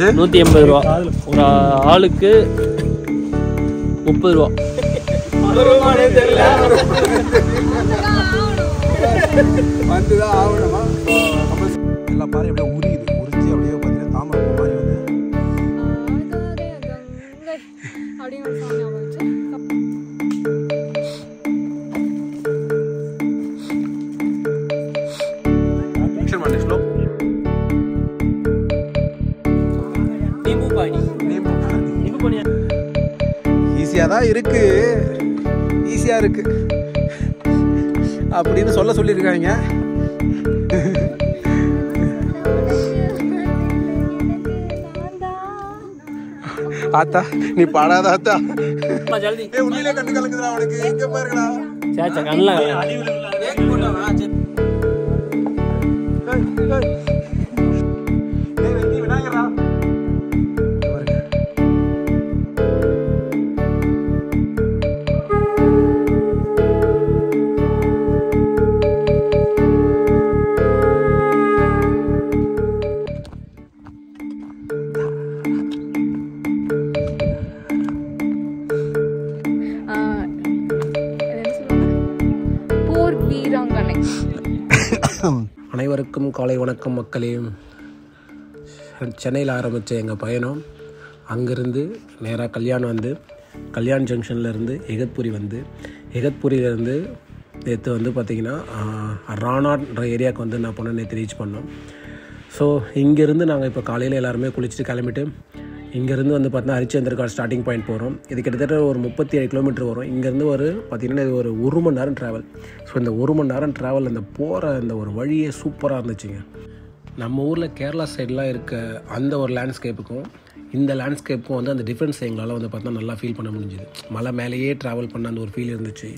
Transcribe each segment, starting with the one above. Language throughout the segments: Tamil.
வந்துச்சு? 180 ரூபா. ஒரு ஆளுக்கு 30 ரூபா. வந்துதான் ஆகணுமா? எல்லா பாரு எப்படியே உரியுது, உரிச்சு அப்படியே பார்த்தீங்கன்னா தாமரை பூ மாதிரி வந்து ஈஸியாக தான் இருக்கு, ஈஸியாக இருக்கு அப்படின்னு சொல்லியிருக்காங்க. ஆத்தா நீ பாடாத ஆத்தா. உண்மையிலே கண்டு கலக்குதுடா அவனுக்கு. இங்க பாருங்கடா. சேச்சா கண்ணல விநாயகரா அனைவருக்கும் காலை வணக்கம் மக்களே. சென்னையில் ஆரம்பித்த எங்கள் பயணம் அங்கேருந்து நேராக கல்யாண் ஜங்ஷன்லேருந்து எகத்புரி எகத்புரியிலேருந்து நேற்று வந்து பார்த்திங்கன்னா ராணான்ற ஏரியாவுக்கு வந்து நான் போனேன். நேற்று ரீச் பண்ணோம். ஸோ இங்கேருந்து நாங்கள் இப்போ காலையில் எல்லாருமே குளிச்சுட்டு கிளம்பிட்டு இங்கேருந்து வந்து பார்த்தீங்கன்னா ஹரிச்சந்திர காட் ஸ்டார்டிங் பாயிண்ட் போகிறோம். இது கிட்டத்தட்ட ஒரு 37 கிலோமீட்டர் வரும். இங்கேருந்து பார்த்திங்கன்னா இது ஒரு மணி நேரம் ட்ராவல். ஸோ இந்த 1 மணி நேரம் ட்ராவல் அந்த போகிற அந்த ஒரு வழியே சூப்பராக இருந்துச்சுங்க. நம்ம ஊரில் கேரளா சைடெலாம் இருக்க அந்த ஒரு லேண்ட்ஸ்கேப்புக்கும் இந்த லேண்ட்ஸ்கேப்புக்கும் வந்து அந்த டிஃப்ரென்ஸ் எங்களால் வந்து பார்த்தா நல்லா ஃபீல் பண்ண முடிஞ்சுது. மலை மேலேயே ட்ராவல் பண்ண அந்த ஒரு ஃபீல் இருந்துச்சு.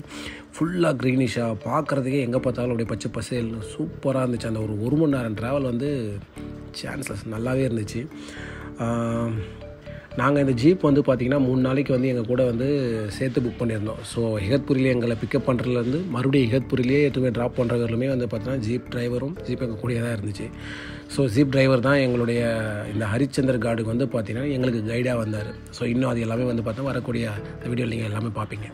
ஃபுல்லாக க்ரீனிஷாக பார்க்குறதுக்கே எங்கே பார்த்தாலும் அப்படியே பச்சை பசேல்னு சூப்பராக இருந்துச்சு. அந்த ஒரு 1 மணி நேரம் ட்ராவல் வந்து சான்சஸ் நல்லாவே இருந்துச்சு. நாங்கள் இந்த ஜீப் வந்து பார்த்திங்கன்னா 3 நாளைக்கு வந்து எங்கள் கூட வந்து சேர்த்து புக் பண்ணியிருந்தோம். ஸோ எகத்புரியிலே எங்களை பிக்கப் பண்ணுறதுலேருந்து மறுபடியும் எகத்புரியிலே எதுவுமே ட்ராப் பண்ணுறதுலையுமே வந்து பார்த்தீங்கன்னா ஜீப் டிரைவரும் ஜீப் எங்கள் கூடயே தான் இருந்துச்சு. ஸோ ஜீப் டிரைவர் தான் எங்களுடைய இந்த ஹரிச்சந்திர காடுக்கு வந்து பார்த்திங்கன்னா எங்களுக்கு கைடாக வந்தார். ஸோ இன்னும் அது எல்லாமே வந்து பார்த்தா வரக்கூடிய இந்த வீடியோவில் நீங்கள் எல்லாமே பார்ப்பீங்க.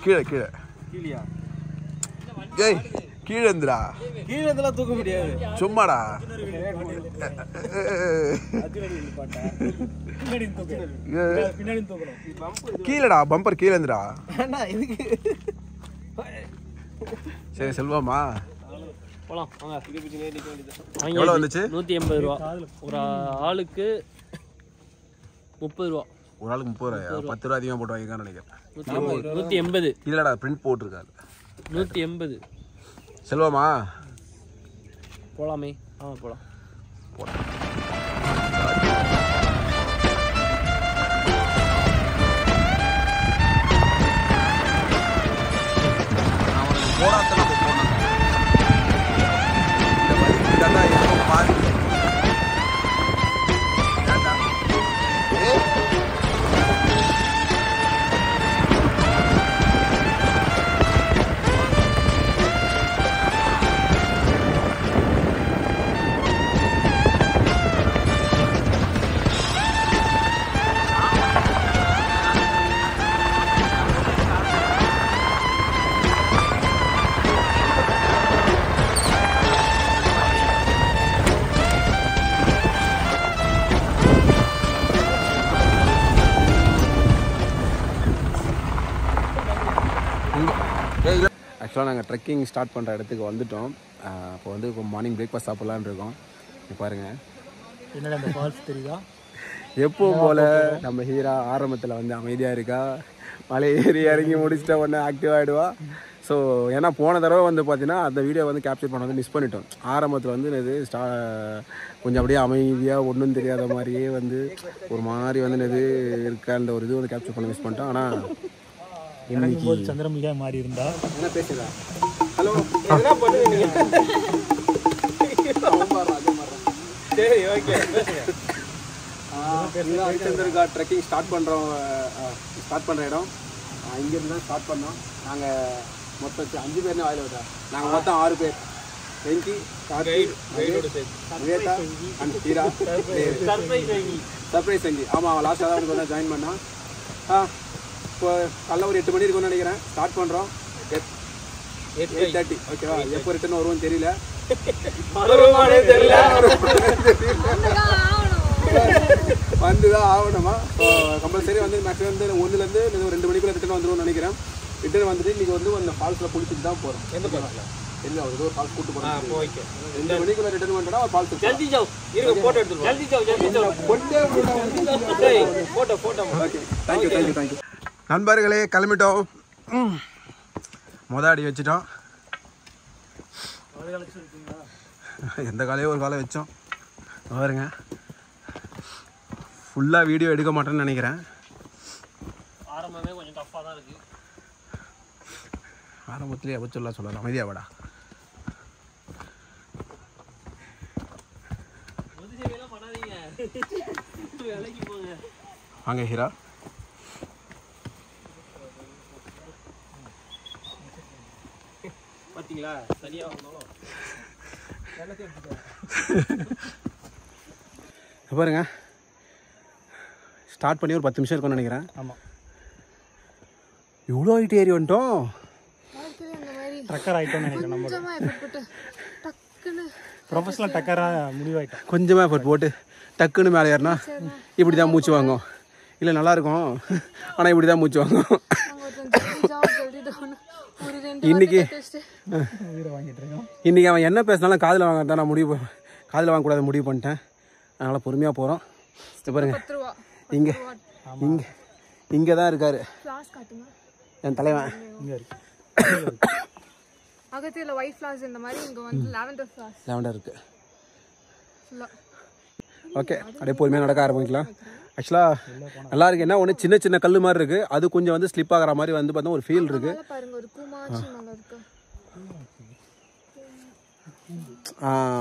கீழே கீழே கீழே கீழே இருந்துடா. கீழே இதெல்லாம் தூக்க முடியாது. சும்மாடா. கீழடா பம்பர் கீழே இருந்துடா. சரி செல்வாமா போலாம் வாங்க. எவ்வளோ வந்துச்சு? 180 ரூபா. ஒரு ஆளுக்கு 30 ரூபா. ஒரு ஆளுக்கு 30 ரூபாயா? 10 ரூபா அதிகமாக போட்டு வாங்கிக்கான்னு நினைக்கிறேன். 180. இல்லடா பிரிண்ட் போட்டிருக்காரு. 180. செல்வாமா போலாமே. போலாம். ஆக்சுவலாக நாங்கள் ட்ரெக்கிங் ஸ்டார்ட் பண்ணுற இடத்துக்கு வந்துவிட்டோம். இப்போ மார்னிங் பிரேக்ஃபாஸ்ட் சாப்பிட்லான்னு இருக்கோம். இப்போ பாருங்கள் என்னடா அந்த ஃபால்ஸ் தெரியுதா? எப்பவும் போல் நம்ம ஹீரா ஆரம்பத்தில் வந்து அமைதியாக இருக்கா. மலை ஏறி இறங்கி முடிச்சிட்டா உடனே ஆக்டிவ் ஆகிடுவா. ஸோ ஏன்னா போன தடவை வந்து பார்த்தீங்கன்னா அந்த வீடியோ வந்து கேப்சர் பண்ண வந்து மிஸ் பண்ணிட்டோம். ஆரம்பத்தில் வந்து இது கொஞ்சம் அப்படியே அமைதியாக ஒன்றும் தெரியாத மாதிரியே வந்து ஒரு மாதிரி வந்து இது இருக்க அந்த ஒரு இது வந்து கேப்சர் பண்ண மிஸ் பண்ணிட்டோம். ஆனால் இன்னைக்கு சந்திரமுகியா மாறி இருந்தா என்ன பேசுதா? ஹலோ என்ன பண்ணுவீங்க? சரி ஓகே ஹரிச்சந்திரகா ட்ரெக்கிங் ஸ்டார்ட் பண்ணுற இடம் இங்கேருந்து தான் ஸ்டார்ட் பண்ணோம். நாங்கள் மொத்தம் 5 பேர்னு வாயில் விட்டோம். நாங்கள் மொத்தம் 6 பேர். வெங்கி, கார்த்திக், நிவேதா அண்ட் ஹீரா. சர்ப்ரைஸ் வெங்கி. ஆமாம் லாஸ்ட்டாக தான் எனக்கு வந்து ஜாயின் பண்ணோம். இப்போ காலைல ஒரு 8 மணி இருக்கும்னு நினைக்கிறேன். ஸ்டார்ட் பண்ணுறோம் 8:30. ஓகேவா? எப்போ ரிட்டர்ன் வருவோம்னு தெரியல. வந்துதான் ஆகணுமா? ஸோ கம்பல்சரி வந்து மேக்ஸிமம் வந்து 1லேருந்து 2 மணிக்குள்ளே ரிட்டர்ன் வந்துடும்னு நினைக்கிறேன். ரிட்டர்ன் வந்துட்டு இன்றைக்கி வந்து அந்த ஃபால்ஸில் குளிச்சுட்டு தான் போகிறோம். எந்த ஃபால்ஸில்? இல்லை ஒரு ஃபால்ஸ் கூட்டு போகிறோம். 2 மணிக்குள்ளே ரிட்டர்ன் பண்ணிட்டோம்னா ஒரு ஃபால்ஸ். தேங்க்யூ. நண்பர்களே கிளம்பிட்டோம். அடி வச்சிட்டோம். எந்த காலையோ ஒரு காலை வச்சோம். பாருங்க ஃபுல்லாக வீடியோ எடுக்க மாட்டேன்னு நினைக்கிறேன். ஆரம்பமே கொஞ்சம் டஃப்பாக தான் இருக்குது. ஆரம்பத்துலேயே எப்போ சொல்லலாம் அமைதியாவாடா. வாங்க ஹீரா. பார்த்தீங்களா சரியாக வந்தாலும் பாருங்க ஸ்டார்ட் பண்ணி ஒரு 10 நிமிஷம் இருக்கும்னு நினைக்கிறேன். ஆமாம் இவ்வளோ ஹைட் ஏறி வந்துட்டோம். டக்கர் ஆகிட்டோம்னு நினைக்கிறேன். நம்ம ப்ரொஃபஷனல் டக்கராக முடிவாயிட்டோம். கொஞ்சமாக எஃபர்ட் போட்டு டக்குன்னு மேலே ஏறினா இப்படி தான் மூச்சு வாங்கும். இல்லை நல்லாயிருக்கும் ஆனால் இப்படி தான் மூச்சு வாங்கும். இன்னைக்கு அவன் என்ன பேசினாலும் காதில் வாங்க நான் காதில் வாங்கக்கூடாது முடிவு பண்ணிட்டேன். அதனால் பொறுமையாக போகிறோம். பாருங்க இங்கே தான் இருக்காரு என் தலைவன். அகத்தியில ஒயிட் ஃப்ளவர்ஸ் இந்த மாதிரி இங்க வந்து லாவெண்டர் இருக்கு. ஓகே அப்படியே பொறுமையாக நடக்க ஆரம்பிக்கலாம். ஆக்சுவலாக நல்லா இருக்கு. என்ன ஒன்று சின்ன சின்ன கல் மாதிரி இருக்குது. அது கொஞ்சம் வந்து ஸ்லிப் ஆகிற மாதிரி வந்து பார்த்தா ஒரு ஃபீல் இருக்குது.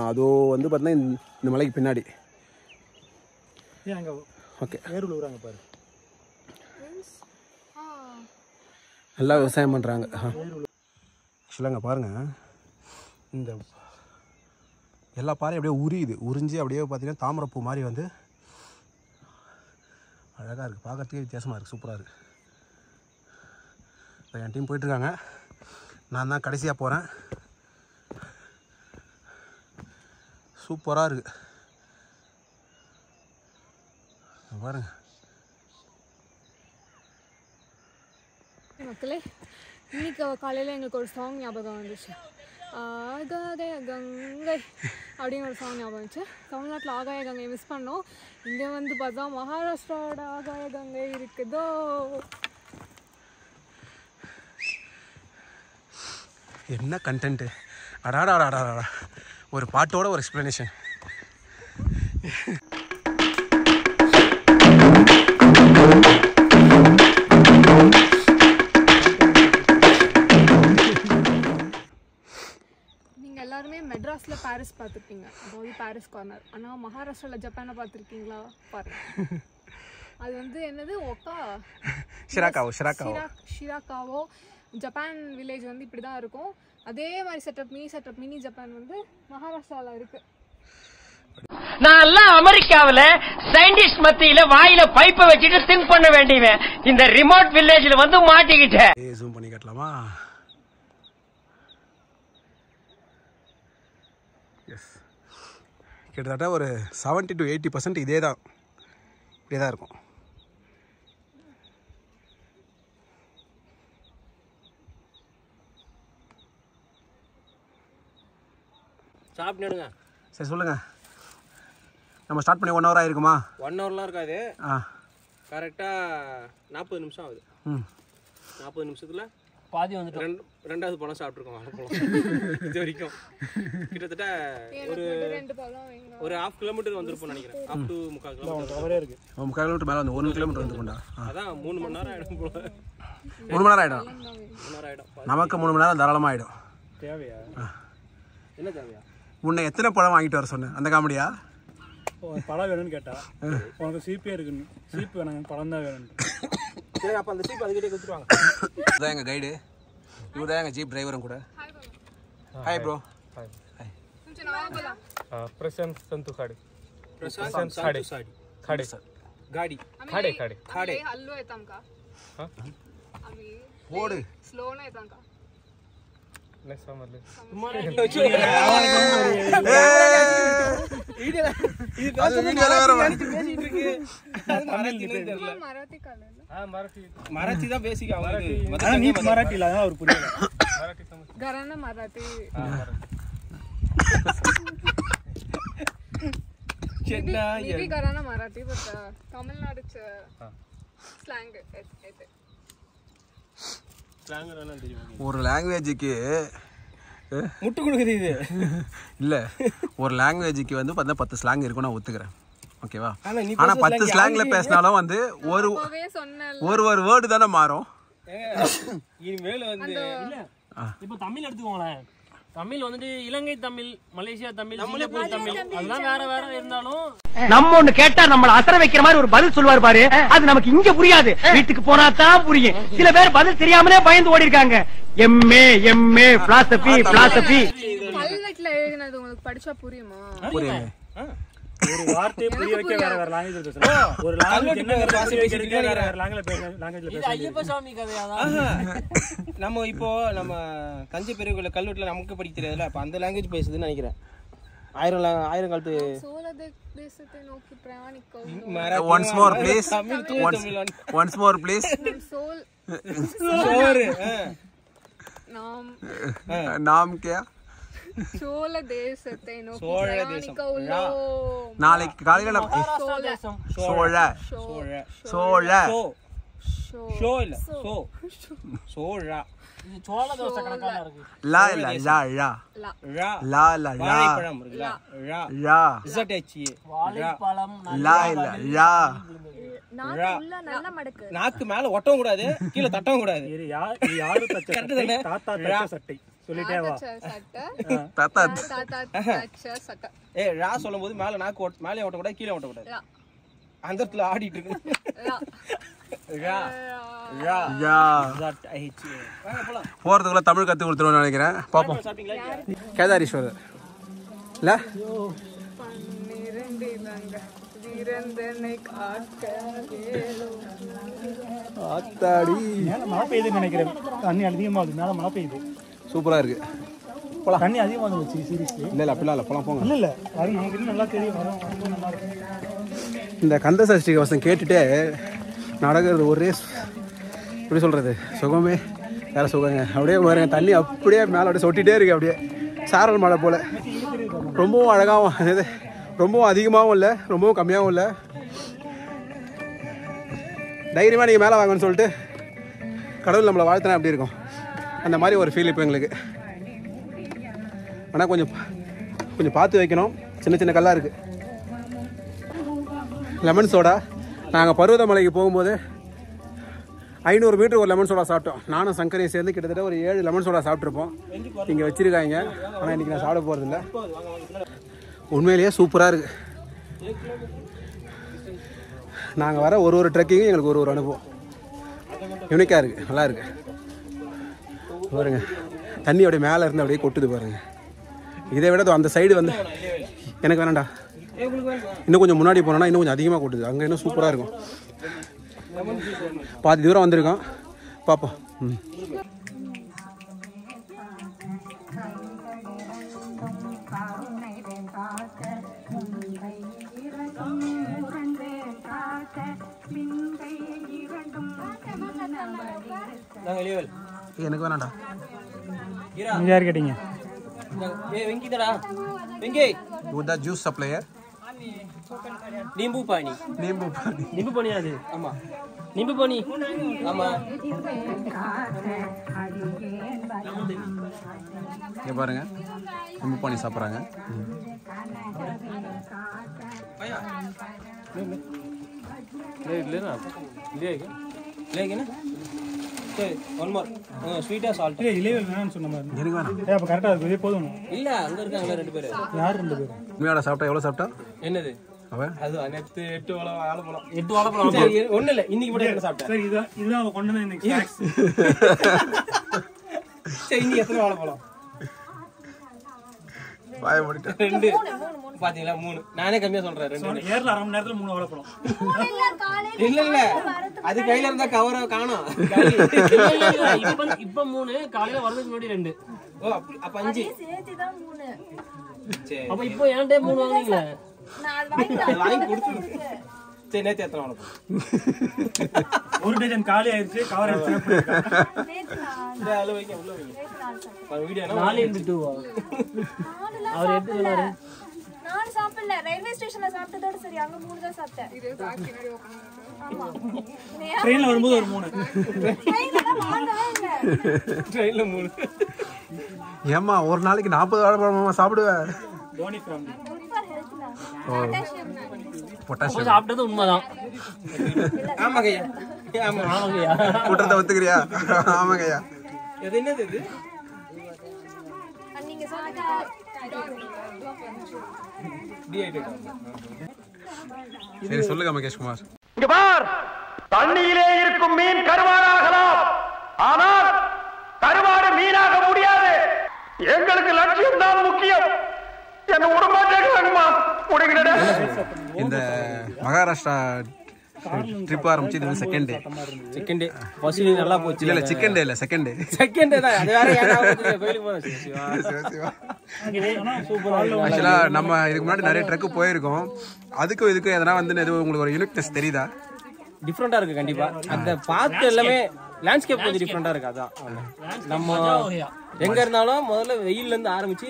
அதோ வந்து பார்த்தீங்கன்னா இந்த மலைக்கு பின்னாடி. ஓகே நல்லா விவசாயம் பண்ணுறாங்க. ஆக்சுவலாக அங்கே பாருங்கள் இந்த எல்லா பாறையும் அப்படியே உறிஞ்சி அப்படியே பார்த்தீங்கன்னா தாமரைப்பூ மாதிரி வந்து அழகாக இருக்குது. பார்க்குறதுக்கே வித்தியாசமாக இருக்குது. சூப்பராக இருக்குது. இப்போ என் டீம் போயிட்டுருக்காங்க. நான் தான் கடைசியாக போகிறேன். சூப்பராக இருக்குது பாருங்க மக்களே. இன்னைக்கு காலையில் எங்களுக்கு ஒரு சாங் ஞாபகம் வந்துச்சு. ஆகாய கங்கை அப்படின்னு ஒரு சாங் ஞாபகம் வந்துச்சு. தமிழ்நாட்டில் ஆகாய கங்கை மிஸ் பண்ணோம். இங்கே வந்து பார்த்தா மகாராஷ்டிராவோட ஆகாய கங்கை இருக்குதோ. என்ன கண்டென்ட்டு! அடாடாடாடா ஒரு பாட்டோட ஒரு எக்ஸ்ப்ளனேஷன். நீங்கள் எல்லாருமே மெட்ராஸில் பாரிஸ் பார்த்துருப்பீங்க, அதாவது பாரிஸ் கார்னர். ஆனால் மகாராஷ்டிராவில் ஜப்பானை பார்த்துருக்கீங்களா? பாருங்க. அது வந்து என்னது ஷிராக்காவோ ஜப்பான் வில்லேஜ் வந்து இப்படி தான் இருக்கும். அதே மாதிரி மினி ஜப்பான் வந்து மகாராஷ்டிராவில் இருக்குது. நான் அமெரிக்காவில் சயின்டிஸ்ட் மத்தியில வாயில பைப்பை வச்சுட்டு திங்க் பண்ண வேண்டியவன் இந்த ரிமோட் வில்லேஜ்ல வந்து மாட்டிக்கிட்டேன். ஜூம் பண்ணி காட்டலாமா? எஸ், கிட்டத்தட்ட ஒரு 70 to 80% இதே தான் இருக்கும். சாப்பிடுங்க. சரி சொல்லுங்கள். நம்ம ஸ்டார்ட் பண்ணி 1 hour ஆகிருக்குமா? 1 hourலாம் இருக்காது. கரெக்டாக 40 நிமிஷம் ஆகுது. 40 நிமிஷத்தில் பாதி வந்துட்டு ரெண்டாவது பழம் சாப்பிட்ருக்கோம் வாழைப்பழம் இது வரைக்கும் கிட்டத்தட்ட ஒரு 1/2 கிலோமீட்டர் வந்திருப்போம் நினைக்கிறேன். 1/2 to 3/4 கிலோமீட்டர் இருக்கு. 3/4 கிலோமீட்டர் மேலே வந்து 1 கிலோமீட்டர் வந்துருக்கோண்டா. அதான் 3 மணி நேரம் ஆகிடும் போல. 3 மணி நேரம் ஆகிடும். நமக்கு 3 மணி நேரம் தாராளமாக ஆகிடும். தேவையா? என்ன தேவையா? முன்ன எத்தனை பழம் வாங்கிட்டு வர சொன்னேன் அந்த காமெடியா? பழம் வேணும்னு கேட்டா உனக்கு சீப்பே இருக்குன்னு. சீப்பு வேணாங்க, பழம் தான் வேணும். சரி, அப்போ அந்த சீப் அதுக்கிட்டே கொடுத்துருவாங்க. இதுதான் எங்கள் கைடு, இவர் தான் எங்கள் ஜீப் டிரைவரும் கூட. Hi bro. प्रशांत संतू खाडे. प्रशांत संतू खाडे गाडी खाडे खाडे खाडे हल्लो येताम का आम्ही ஓடு स्लो ना येताम का नाही समजले. मराठी काढलं. मराठी தான் பேசிக் मराठी मराठीला அவர் புரியல. मराठी समज घरानं मराठी मी बी घरानं मराठी बट तमिळनाडूचं स्लँग येते. ஸ்லாங் என்ன தெரியும்? ஒரு லாங்குவேஜுக்கு முட்டு கொடுக்குது இது இல்லை, ஒரு லாங்குவேஜுக்கு வந்து பார்த்தா 10 ஸ்லாங் இருக்கும், நான் ஒத்துக்கிறேன். ஓகேவா? ஆனா நீ ஆனால் 10 ஸ்லாங்ல பேசினாலும் வந்து ஒரு வேர்டு தானே மாறும். இனிமேல் வந்து இப்போ தமிழ் எடுத்துக்கோங்களேன். தமிழ் வந்துட்டு இலங்கை தமிழ், மலேசியா தமிழ், சிங்கப்பூர் தமிழ், அதெல்லாம் வேற வேற இருந்தாலும் நம்ம ஒண்ணு கேட்டா நம்மள அசர வைக்கிற மாதிரி ஒரு பதில் சொல்வார் பாரு, அது நமக்கு இங்க புரியாது, வீட்டுக்கு போனா தான் புரியும். சில பேர் பதில் தெரியாமலே பயந்து ஓடி இருக்காங்க. எம்ஏ பிலாசபி கல்வெட்டுல எழுதினது உங்களுக்கு படிச்சா புரியுமா? புரியுது. ஒரு வார்த்தையை புரிய வைக்க வேற வேற லாங்குவேஜ் பேசலாம். ஒரு லாங்குவேஜ் என்ன வாசி வைக்கிறதுக்கு வேற வேற லாங்குவேஜ்ல பேசலாம். ஐயப்ப சாமி கதையாதா? நம்ம இப்போ நம்ம தஞ்சை பெரிய கோயில் கல்வெட்டுல நமக்கு படிக்க தெரியாதுல, அப்ப அந்த லாங்குவேஜ் பேசுதுன்னு நினைக்கிறேன். ஆயிரம் காலத்து சோழ தேசத்தை நோக்கி பிரயாணிக்கவும் Once more please. Once more please. सोल சோறு नाम क्या? சோழ தேசத்தை நோக்கி பிரயாணிக்கவும் நாளைக்கு காலையில சோழ இல்ல சோழா சோழ தோசை கணக்கான இருக்கு. லா இல்ல லா லா லா லா லா வாழைப்பழம் இருக்குல்ல, லா ZH வாழைப்பழம் லா இல்ல லா நாக்கு மேல ஒட்டவும் கூடாது, கீழே தட்டவும் கூடாது. யாரு தச்ச சட்டை? தாத்தா தச்ச சட்டை சொல்லிட்டே வா. தாத்தா சட்டை ரா சொல்லும்போது மேல நாக்கு மேலே ஓட்ட கூடாது, கீழே ஓட்ட கூடாது. அந்த இடத்துல ஆடிட்டு இருக்கு. போறதுக்குள்ள தமிழ் கத்து கொடுத்துருவோம்னு நினைக்கிறேன். பாப்போம். கேதாரீஸ்வரர் இல்ல ஆத்தாடி மழை பெய்யுதுன்னு நினைக்கிறேன். தண்ணி அதிகமாகுது, மேல மழை பெய்யுது. சூப்பரா இருக்கு. தண்ணி அதிகமாக இருந்துச்சு சீரியஸ்லி. இல்ல அப்படிலாம் இல்ல, போலாம் போங்க. இல்ல அது நமக்கு நல்லா தெரியும். நல்லா இருக்கு. இந்த கந்த சஷ்டி கவசம் கேட்டுட்டே நடக்கிறது ஒரே எப்படி சொல்கிறது சுகமே வேற சுகங்க. அப்படியே பாருங்க, தண்ணி அப்படியே மேலே அப்படியே சொட்டிகிட்டே இருக்கு. அப்படியே சாரல் மழை போல். ரொம்பவும் அழகாகவும் இது, ரொம்பவும் அதிகமாகவும் இல்லை, ரொம்பவும் கம்மியாகவும் இல்லை. தைரியமாக நீங்கள் மேலே வாங்கன்னு சொல்லிட்டு கடவுள் நம்மளை வாழ்த்தினா அப்படி இருக்கும். அந்த மாதிரி ஒரு ஃபீல் இப்போ எங்களுக்கு. ஆனால் கொஞ்சம் பார்த்து வைக்கணும். சின்ன சின்ன கல்லாக இருக்குது. லெமன் சோடா நாங்கள் பருவதமலைக்கு போகும்போது 500 மீட்டர் ஒரு லெமன் சோடா சாப்பிட்டோம். நானும் சங்கரையும் சேர்ந்து கிட்டத்தட்ட ஒரு 7 லெமன் சோடா சாப்பிட்ருப்போம். இங்கே வச்சுருக்காங்க, ஆனால் இன்றைக்கி நான் சாப்பிட போகிறதில்ல. உண்மையிலேயே சூப்பராக இருக்குது. நாங்கள் வர ஒரு ட்ரெக்கிங்கும் எங்களுக்கு ஒரு அனுபவம் யூனிக்காக இருக்குது, நல்லா இருக்குது. பாருங்க தண்ணி அப்படியே மேலே இருந்து அப்படியே கொட்டுது பாருங்கள். இதை விட அந்த சைடு வந்து எனக்கு வேணாண்டா, இன்னும் கொஞ்சம் முன்னாடி போனோன்னா இன்னும் கொஞ்சம் அதிகமாக கொட்டுது. அங்கே இன்னும் சூப்பராக இருக்கும். பாதி தூரம் வந்திருக்கோம், பார்ப்போம். எனக்கு வேணாண்டா. நீங்க யார் கேட்டீங்க? ஜூஸ் சப்ளையர் நிம்பு பானி நிம்பு பானி அது. ஆமா நிம்பு போனி. ஆமா. இங்கே பாருங்க நிம்பு பானி சாப்பிட்றாங்க. சரி ஒன் மோர் ஸ்வீட்டா சால்ட். இலைவெல் வேணும்னு சொன்ன மாதிரி எனக்கு வேணாம். அப்ப கரெக்டா இருக்கு. இதே போதும். இல்ல அங்க இருக்காங்களா 2 பேர். யார் 2 பேர்? உண்மையோட சாப்பிட்டா எவ்வளோ சாப்பிட்டா என்னது அவன்? அது நேத்து 8 வாழைப்பழம். 8 வாழைப்பழம். சரி ஒண்ணு இல்ல இன்னைக்கு மட்டும் என்ன சாப்பிட்டேன்? சரி இதுதான் அவ கொண்டு வந்த இன்னைக்கு ஸ்நாக்ஸ். சரி இன்னைக்கு எத்தனை வாழைப்பழம்? வாய மூடிட்டேன். 2. பாத்தீங்களா 3. நானே கம்மியா சொல்றேன் 2. ஏர்ல அரை மணி நேரத்துல 3 வாழைப்பழம். இல்ல அது கையில இருந்தா கவர காணோம். இப்ப 3 காலையில வரதுக்கு முன்னாடி 2. ஓ அப்ப 5 சேர்த்து தான் 3. சரி அப்ப இப்போ ஏன்டே 3 வாங்குனீங்களே? நான் அது வாங்கி கொடுத்துட்டேன். சரி நேத்து எத்தனை வாழைப்பழம்? ஒரு டஜன் காலி ஆயிருச்சு. கவர் எடுத்து நேத்து இந்த அளவு வைக்க உள்ள வைங்க. வீடியோ 4 into 2 அவர் எப்படி சொன்னாரு? நான் சாப்பிடல. ரயில்வே ஸ்டேஷன்ல சாப்பிட்டதோட சரி. அங்க 3 தான் சாப்பிட்டேன். இது பேக் பின்னாடி ஓபன் ஆமா. ட்ரெயின்ல வரும்போது ஒரு 3. ட்ரெயின்ல வாங்கவே இல்ல. ட்ரெயின்ல 3. ஏம்மா ஒரு நாளைக்கு 40 வாழைப்பழமா சாப்பிடுவேன்? தோனி ஃபேமிலி. பொட்டாசியம் சாப்பிட்டது உண்மைதான். ஆமாங்கய்யா. ஆமா ஆமாங்கய்யா. கூட்டத்தை ஒத்துக்கிறியா? ஆமாங்கய்யா. இது என்னது இது? நீங்க சொன்னது சரி சொல்லுங்க மகேஷ்குமார். இங்க பார், தண்ணியிலே இருக்கும் மீன் கருவாடாகலாம், ஆனால் கருவாடு மீனாக முடியாது. எங்களுக்கு லட்சியம் தான் முக்கியம். என்ன உடம்பாட்டேங்கம்மா முடிகிறடா. இந்த மகாராஷ்டிரா ட்ரிப் ஆரம்பிச்சு இது செகண்ட் டே ஃபர்ஸ்ட் டே நல்லா போச்சு. இல்ல செகண்ட் டே இல்ல செகண்ட் டே தான். அது வேற ஏதாவது கோயிலுக்கு போறோம். ஆக்சுவலா நம்ம இதுக்கு முன்னாடி நிறைய ட்ரக்கு போயிருக்கோம். அதுக்கும் இதுக்கும் எதனா வந்து உங்களுக்கு ஒரு யூனிக்னஸ் தெரியுதா? டிஃப்ரெண்டா இருக்கு கண்டிப்பா. அந்த பார்த்து எல்லாமே லேண்ட்ஸ்கேப் கொஞ்சம் டிஃப்ரெண்டா இருக்கு. அதான் நம்ம எங்க இருந்தாலும் முதல்ல வெயில்ல இருந்து ஆரம்பிச்சு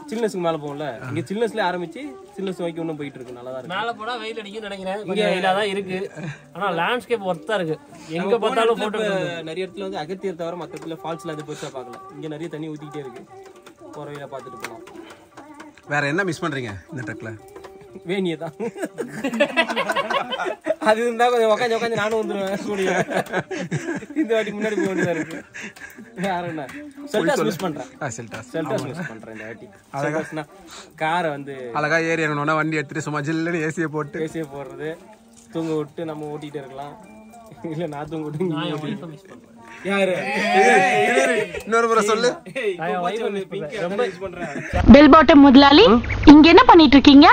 சில்னஸ்க்கு மேல போகும்ல. இங்க சில்னஸ்ல ஆரம்பிச்சு சில்னஸ் வரைக்கும் இன்னும் போயிட்டு இருக்கு. நல்லா தான் இருக்கு. மேல போனா வெயில் அடிக்கும் நினைக்கிறேன். இங்க வெயிலா தான் இருக்கு. ஆனா லேண்ட்ஸ்கேப் ஒர்த்தா இருக்கு. எங்க பார்த்தாலும் போட்டோ. நிறைய இடத்துல வந்து அகத்தியர் தவிர மத்த இடத்துல ஃபால்ஸ்ல அது பெருசா பார்க்கல. இங்க நிறைய தண்ணி ஊத்திட்டே இருக்கு. போறவையில பார்த்துட்டு போலாம். வேற என்ன மிஸ் பண்றீங்க இந்த ட்ரக்ல? வேணியே தான். அது இருந்தா கொஞ்சம் உட்காந்து நானும் வந்துருவேன் கூடிய. இந்த வாட்டி முன்னாடி போக வேண்டியதா இருக்கு. வேற என்ன செல்டாஸ் மிஸ் பண்றேன். செல்டாஸ் மிஸ் பண்றேன் இந்த வாட்டி. அழகா காரை வந்து அழகா ஏறி இறங்கணும்னா வண்டி எடுத்துட்டு சும்மா ஜில்லுன்னு ஏசியை போடுறது, தூங்க விட்டு நம்ம ஓட்டிட்டு இருக்கலாம். இல்ல நான் தூங்க விட்டு யாரு இன்னொரு முறை சொல்லு. பெல் பாட்டம் முதலாளி, இங்க என்ன பண்ணிட்டு இருக்கீங்க?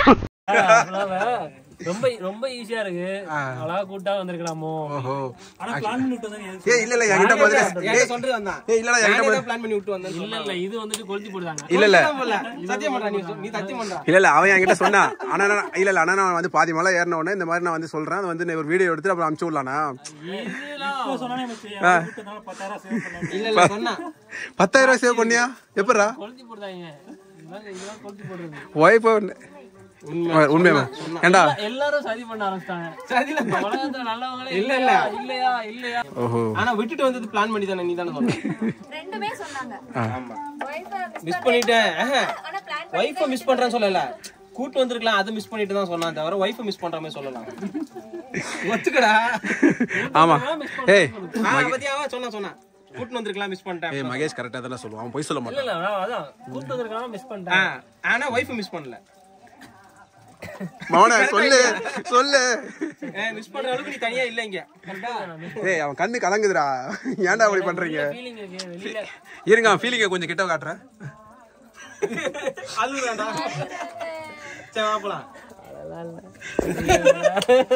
ரொம்ப ரொம்ப ஈஸியா இருக்கு. அழகா கூட்டா வந்திருக்கலாமோ. ஆனா பிளான் பண்ணிட்டு வந்தா ஏய் இல்ல இல்ல என்கிட்ட பதில ஏய் சொல்றது வந்தான். ஏய் இல்லடா என்கிட்ட பிளான் பண்ணி விட்டு வந்தேன். இல்ல இல்ல இது வந்துட்டு கொளுத்தி போடுறாங்க. இல்ல இல்ல சத்தியம் பண்றா. நீ சத்தியம் பண்றா. இல்ல இல்ல அவன் என்கிட்ட சொன்னா. ஆனா இல்ல இல்ல ஆனா நான் வந்து பாதி மலை ஏறின உடனே இந்த மாதிரி நான் வந்து சொல்றேன். அது வந்து ஒரு வீடியோ எடுத்து அப்புறம் அனுப்பிச்சு விடலானா? இப்போ சொன்னானே மச்சான் 10,000 சேவ் பண்ணேன். இல்ல இல்ல சொன்னா 10,000 சேவ் பண்ணியா? எப்பறா கொளுத்தி போடுறாங்க. இதெல்லாம் கொளுத்தி போடுறது. வைஃப் உண்மையா? ஏண்டா எல்லாரும் சதி பண்ண ஆரம்பிச்சாங்க. சதில உலகத்துல நல்லவங்களே இல்ல இல்லையா இல்லையா. ஓஹோ. ஆனா விட்டுட்டு வந்தது பிளான் பண்ணி தானே. நீ தானே சொன்ன. ரெண்டுமே சொன்னாங்க. ஆமா மிஸ் பண்ணிட்டேன். வைஃப மிஸ் பண்றேன்னு சொல்லல. கூட்டு வந்திருக்கலாம் அதை மிஸ் பண்ணிட்டு தான் சொன்னான் தவிர வைஃப மிஸ் பண்ற மாதிரி சொல்லலாம். ஒத்துக்கடா. ஆமா. ஏய் பத்தியாவா சொன்னா கூட்டு வந்திருக்கலாம் மிஸ் பண்ணிட்டேன். ஏய் மகேஷ் கரெக்ட்டா தான் சொல்லுவான். அவன் போய் சொல்ல மாட்டான். இல்ல இல்ல அதான் கூட்டு வந்திருக்கான மிஸ் பண்ணிட்டேன். ஆனா வைஃப மிஸ் பண்ணல. மவனே சொல்லு மிஸ் பண்ற அளவுக்கு நீ தனியா இல்ல இங்க. கரெக்ட்டா? ஏய் அவன் கண்ணு கலங்குதுடா. ஏன்டா அப்படி பண்றீங்க? ஃபீலிங் இருக்கு வெளியில. இருங்க அவன் ஃபீலிங்க கொஞ்சம் கிட்ட காட்டுறேன். அழுறாடா. சரி வா போலாம்.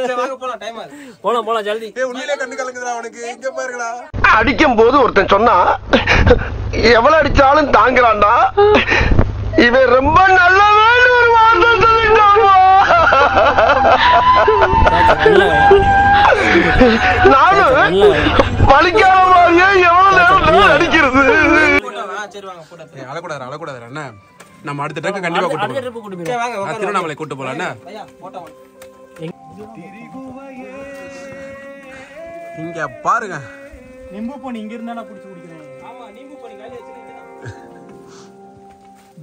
சரி வாங்க போலாம். டைம் ஆகுது. போலாம் ஜல்தி. ஏய் உண்மையிலே கண்ணு கலங்குதுடா அவனுக்கு. இங்க பாருங்கடா. அடிக்கும் போது ஒருத்தன் சொன்னா எவ்வளவு அடிச்சாலும் தாங்குறான்டா. இவன் ரொம்ப நல்லவன் ஒரு வார்த்தை சொல்லிட்டாமா. நானும் வலிக்காத மாதிரியே எவ்வளவு நேரம் அடிக்கிறது. சரி வாங்க போட்டா. அழக்கூடாது அண்ணா. நம்ம அடுத்த ட்ரக் கண்டிப்பா கூட்டு போறோம். ட்ரிப் கூட்டி போய். வாங்க திருவண்ணாமலை கூட்டு போலாம் அண்ணா. ஐயா போட்டா. இங்கே பாருங்க நிம்பு பண்ணி இங்க இருந்தா நான் பிடிச்சி குடிக்கிறேன். ஆமா நீம்பு பண்ணி காலி வச்சிருக்கீங்க.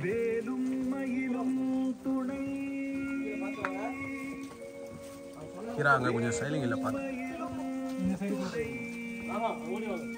வேலும் மயிலும் துணை இரா அங்கே கொஞ்சம் சைலிங் இல்லை பாரு. இந்த சைடு. ஆமா ஓடி வாங்க.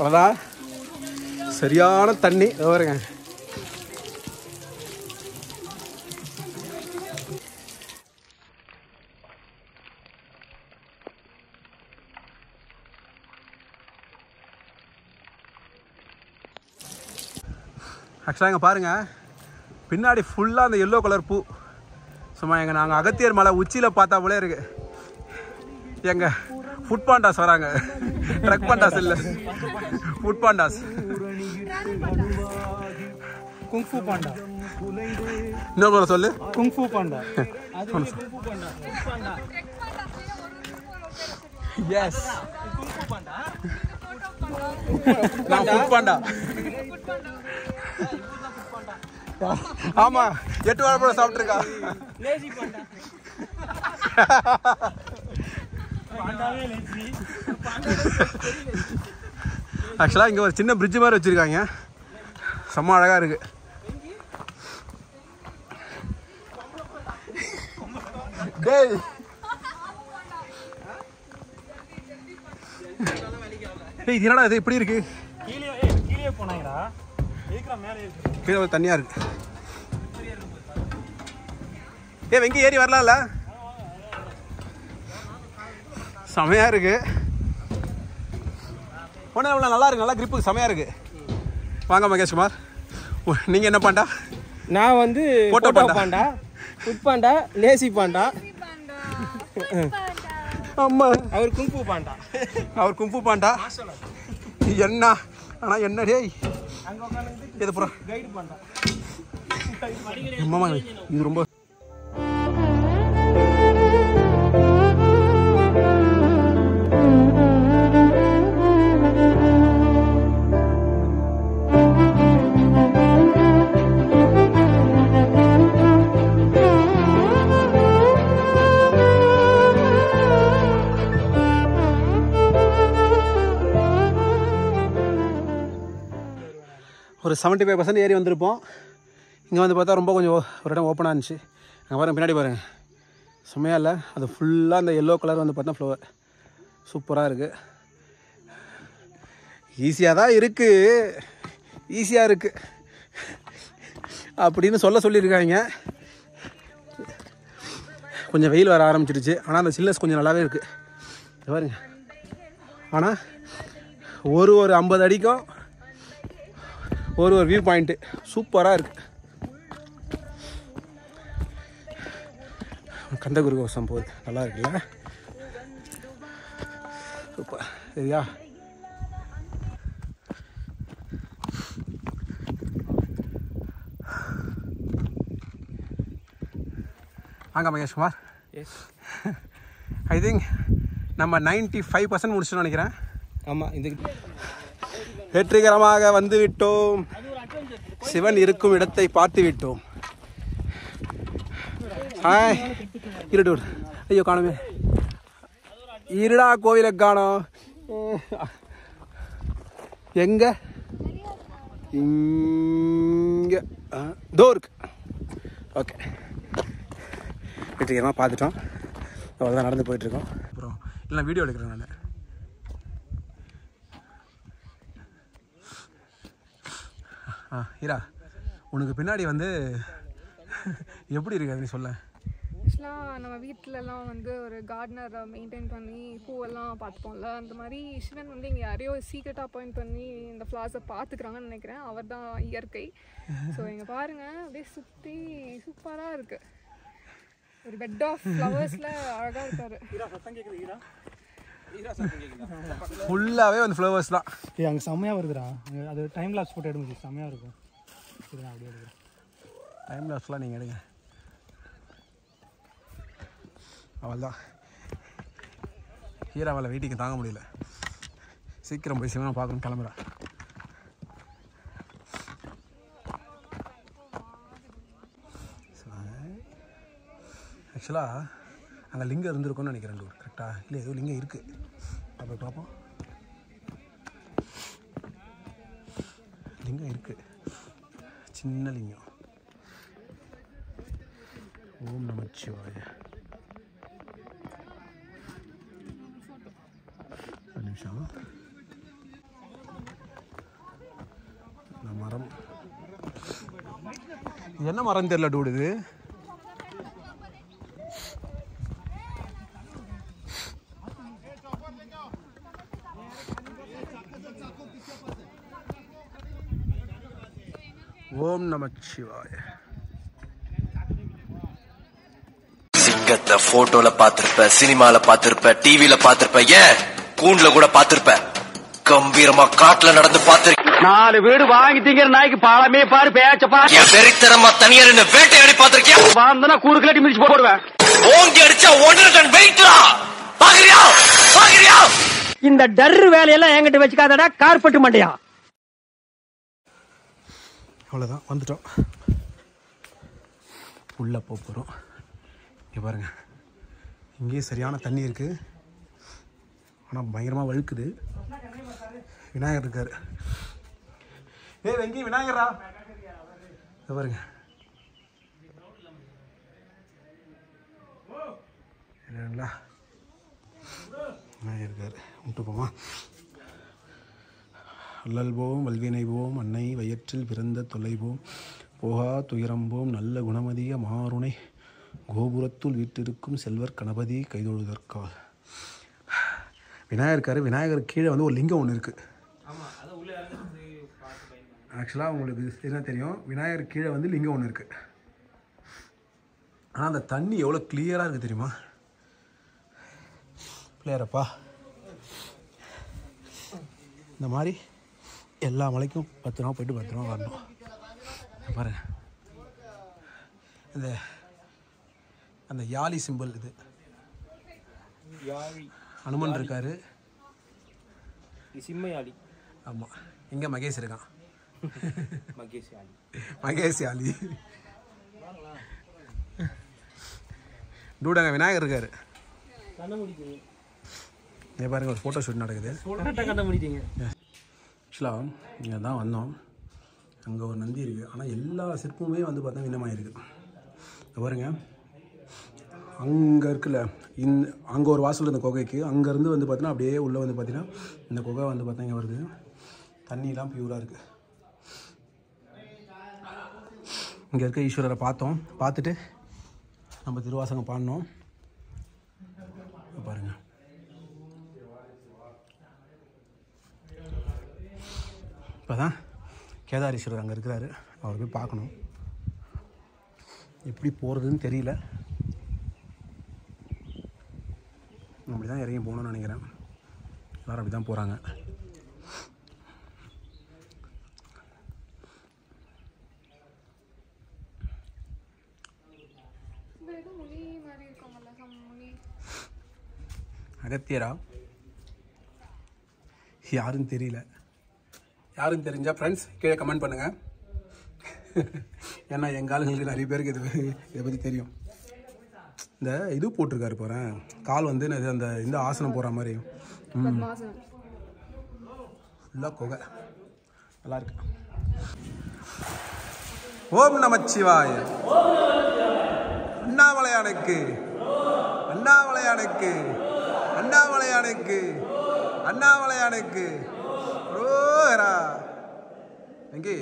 அவ்வளோதான் சரியான தண்ணி வருங்க. ஆக்சுவலாக இங்கே பாருங்கள் பின்னாடி ஃபுல்லாக அந்த எல்லோ கலர் பூ. சும்மா நாங்கள் அகத்தியர் மலை உச்சியில் பார்த்தா போலே இருக்கு. எங்கள் ஃபுட் பாண்டாஸ் வராங்க. ட்ரக் பாண்டாஸ் இல்லை, ஃபுட் பாண்டாஸ். Kung fu Panda. இன்னொரு சொல்லு. Kung Fu Panda. அது Kung Fu Panda. Panda. Yes Kung Fu Panda. நான் ஃபுட் பாண்டா. ஆமா 8 வாழைப்பழம் சாப்பிட்டுருக்கா. Lazy panda. பாண்டாவே லேசி. ஆக்சுவலாக இங்கே ஒரு சின்ன பிரிட்ஜ் மாதிரி வச்சுருக்காங்க. செம்ம அழகாக இருக்குது. டேய் இது என்னடா இது இப்படி இருக்கு? கீழே போனாங்கடா. ஏக்கறா மேலே இருக்கு. கீழே ஒரு தண்ணியாக இருக்கு. வெங்கி ஏறி வரலாம்ல? செமையாக இருக்கு. ஒன்றும் இவ்வளோ நல்லா இருக்கு. நல்லா கிரிப்பு செமையாக இருக்கு. வாங்க மகேஷ் குமார், நீங்கள் என்ன பாண்டா? நான் வந்து photo Panda, food Panda, lazy Panda. ஆமா அவர் குங்ஃபு பாண்டா. அவர் கும்பு பாண்டா. என்ன ஆனால் என்ன டேய் இது புறம் கைடு பாண்டா. ஆமாம் இது ரொம்ப ஒரு 75% ஏறி வந்திருப்போம். இங்கே வந்து பார்த்தா ரொம்ப கொஞ்சம் ஒரு இடம் ஓப்பனாக இருந்துச்சு. அங்கே பாருங்கள் பின்னாடி பாருங்கள் செம்மையாக இல்லை? அது ஃபுல்லாக அந்த எல்லோ கலர் வந்து பார்த்தா ஃப்ளவர் சூப்பராக இருக்குது. ஈஸியாக தான் இருக்குது, ஈஸியாக இருக்குது அப்படின்னு சொல்லியிருக்காங்க. கொஞ்சம் வெயில் வர ஆரம்பிச்சிருச்சு. ஆனால் அந்த சில்னஸ் கொஞ்சம் நல்லாவே இருக்குது பாருங்க. ஆனால் ஒரு 50 அடிக்கும் ஒரு வியூ பாயிண்ட்டு சூப்பராக இருக்குது. கந்தகுரு கோசம் போகுது, நல்லா இருக்குல்ல? சூப்பர். சரியா? வாங்க மகேஷ் குமார். ஐ திங்க் நம்ம 95% முடிச்சுன்னு நினைக்கிறேன். ஆமாம், இந்த வெற்றிகரமாக வந்து விட்டோம். சிவன் இருக்கும் இடத்தை பார்த்து விட்டோம். ஹாய் இருடு. ஐயோ காணுமே. இருடா கோவிலை காணோம். எங்க? இங்கே தோருக்கு. ஓகே, வெற்றிகரமாக பார்த்துட்டோம். அவ்வளோதான், நடந்து போயிட்டுருக்கோம். அப்புறம் இல்லை வீடியோ எடுக்கிறேன் நான். ஹீரா, உனக்கு பின்னாடி வந்து எப்படி இருக்கு அப்படின்னு சொல்ல. ஆக்சுவலாக நம்ம வீட்டிலலாம் வந்து ஒரு கார்டனரை மெயின்டைன் பண்ணி பூவெல்லாம் பார்த்துப்போம்ல, அந்த மாதிரி சிவன் வந்து இங்கே யாரையோ சீக்ரெட்டாக அப்பாயிண்ட் பண்ணி இந்த ஃப்ளார்ஸை பார்த்துக்கிறாங்கன்னு நினைக்கிறேன். அவர் தான் இயற்கை. ஸோ இங்கே பாருங்கள், அப்படியே சுற்றி சூப்பராக இருக்குது. ஒரு பெட் ஆஃப் ஃப்ளவர்ஸில் அழகாக இருக்காரு. ஃபுல்லாகவே வந்து ஃப்ளவர்ஸ் தான். அங்கே செம்மையாக வருதுடா. அது டைம் லாப்ஸ் போட்டு எடுங்க, செம்மையாக இருக்கும். சரிண்ணா, அப்படியே எடுக்கிறேன். டைம் லாப்ஸ்லாம் நீங்கள் எடுங்க. அவள் தான் ஹீராவில் வெயிட்டிங் தாங்க முடியல. சீக்கிரம் போய் சிவனை பார்க்கணும் கிளம்புறேன். ஆக்சுவலாக அங்கே லிங்கம் இருந்திருக்கும்னு நினைக்கிறேன். கரெக்டாக இல்லை, ஏதோ லிங்கம் இருக்குது. அப்போ பார்ப்போம். லிங்கம் இருக்குது, சின்ன லிங்கம். ஓம் நமச்சிவாய. ஒரு நிமிஷம். இந்த மரம் என்ன மரம் தெரியல டூடு. இது ஓம் நமச்சிவாய. சிங்கத்தை போட்டோல பாத்திருப்ப, சினிமால பாத்திருப்ப, டிவில பாத்திருப்ப, ஏன் கூண்டுல கூட பாத்திருப்ப. கம்பீரமா காட்டுல நடந்து பாத்திருக்க. 4 வீடு வாங்கி திங்கிற நாய்க்கு பாலமே பாரு, பேச்ச பாரு. என் வெறித்தனமா தனியா நின்னு வேட்டையாடி பாத்திருக்கியா? வாழ்ந்தனா கூறு கட்டி மிதிச்சு போடுவேன். ஓங்கி அடிச்சா 1.5 டன் வெயிட்ரா. பாக்குறியா பாக்குறியா? இந்த டர்ரு வேலையெல்லாம் என்கிட்ட வச்சுக்காதடா கார்பெட் மண்டையா. அவ்வளோதான், வந்துட்டோம். உள்ளே போகிறோம். இங்கே பாருங்கள், இங்கேயே சரியான தண்ணி இருக்குது. ஆனால் பயங்கரமாக வழுக்குது. விநாயகர் இருக்கார். வெங்கி விநாயகரா, இதை பாருங்க. இல்லைங்களா, விநாயகர் இருக்கார். விட்டு போமா. அல்லல் போம் வல்வினை போம் அன்னை வயிற்றில் பிறந்த தொலைவோம் போகா துயரம்போம் நல்ல குணமதிய மாறுனை கோபுரத்துள் வீட்டிருக்கும் செல்வர் கணபதி கைதொழுதற்கால். விநாயகர் இருக்காரு. விநாயகர் கீழே வந்து ஒரு லிங்கம் ஒன்று இருக்குது. ஆக்சுவலாக உங்களுக்கு என்ன தெரியும், விநாயகர் கீழே வந்து லிங்கம் ஒன்று இருக்குது. ஆனால் அந்த தண்ணி எவ்வளோ கிளியராக இருக்குது தெரியுமா? பிள்ளையாரப்பா, இந்த மாதிரி எல்லா மலைக்கும் 10 ரூபா போய்ட்டு 10 ரூபா வரணும். பாருங்க, அந்த யாழி சிம்பிள் இது. ஹனுமன் இருக்காரு. சிம்மையாளி. ஆமாம், இங்கே மகேஷ் இருக்கான். மகேஷ் யாழி டூடாங்க. விநாயகர் இருக்காரு. பாருங்க, ஒரு ஃபோட்டோ ஷூட் நடக்குது. ஆக்சுவலாக இங்கே தான் வந்தோம். அங்கே ஒரு நந்தி இருக்குது. ஆனால் எல்லா சிற்பமுமே வந்து பார்த்தா வினமாக இருக்குது. பாருங்க, அங்கே இருக்குல்ல, அங்கே ஒரு வாசல் இந்த குகைக்கு. அங்கேருந்து வந்து பார்த்தீங்கன்னா அப்படியே உள்ளே வந்து பார்த்தீங்கன்னா இந்த குகை வந்து பார்த்தா இங்கே வருது. தண்ணிலாம் பியூராக இருக்குது. இங்கே இருக்க ஈஸ்வரரை பார்த்துட்டு நம்ம திருவாசகம் பாடினோம். பாருங்கள், இப்போ தான் கேதாரீஸ்வரர் அங்கே இருக்கிறாரு. அவரை போய் பார்க்கணும். எப்படி போகிறதுன்னு தெரியல. அப்படி தான் இறங்கி போகணும்னு நினைக்கிறேன். எல்லோரும் அப்படி தான் போகிறாங்க. அகத்தியரா யாருன்னு தெரியல. யாருன்னு தெரிஞ்சால் ஃப்ரெண்ட்ஸ் கீழே கமெண்ட் பண்ணுங்கள். ஏன்னா எங்கள் ஆளுங்களுக்கு நிறைய பேருக்கு இதை பற்றி தெரியும். இந்த இது போட்டிருக்காரு போகிறேன், கால் வந்து அந்த இந்த ஆசனம் போகிற மாதிரி. ஃபுல்லாக குகை, நல்லாயிருக்கு. ஓம் நமச்சிவாய. அண்ணாமலையானுக்கு அண்ணாமலையானுக்கு அண்ணாமலையானுக்கு அண்ணாமலையானுக்கு ரோஹரா. எங்கே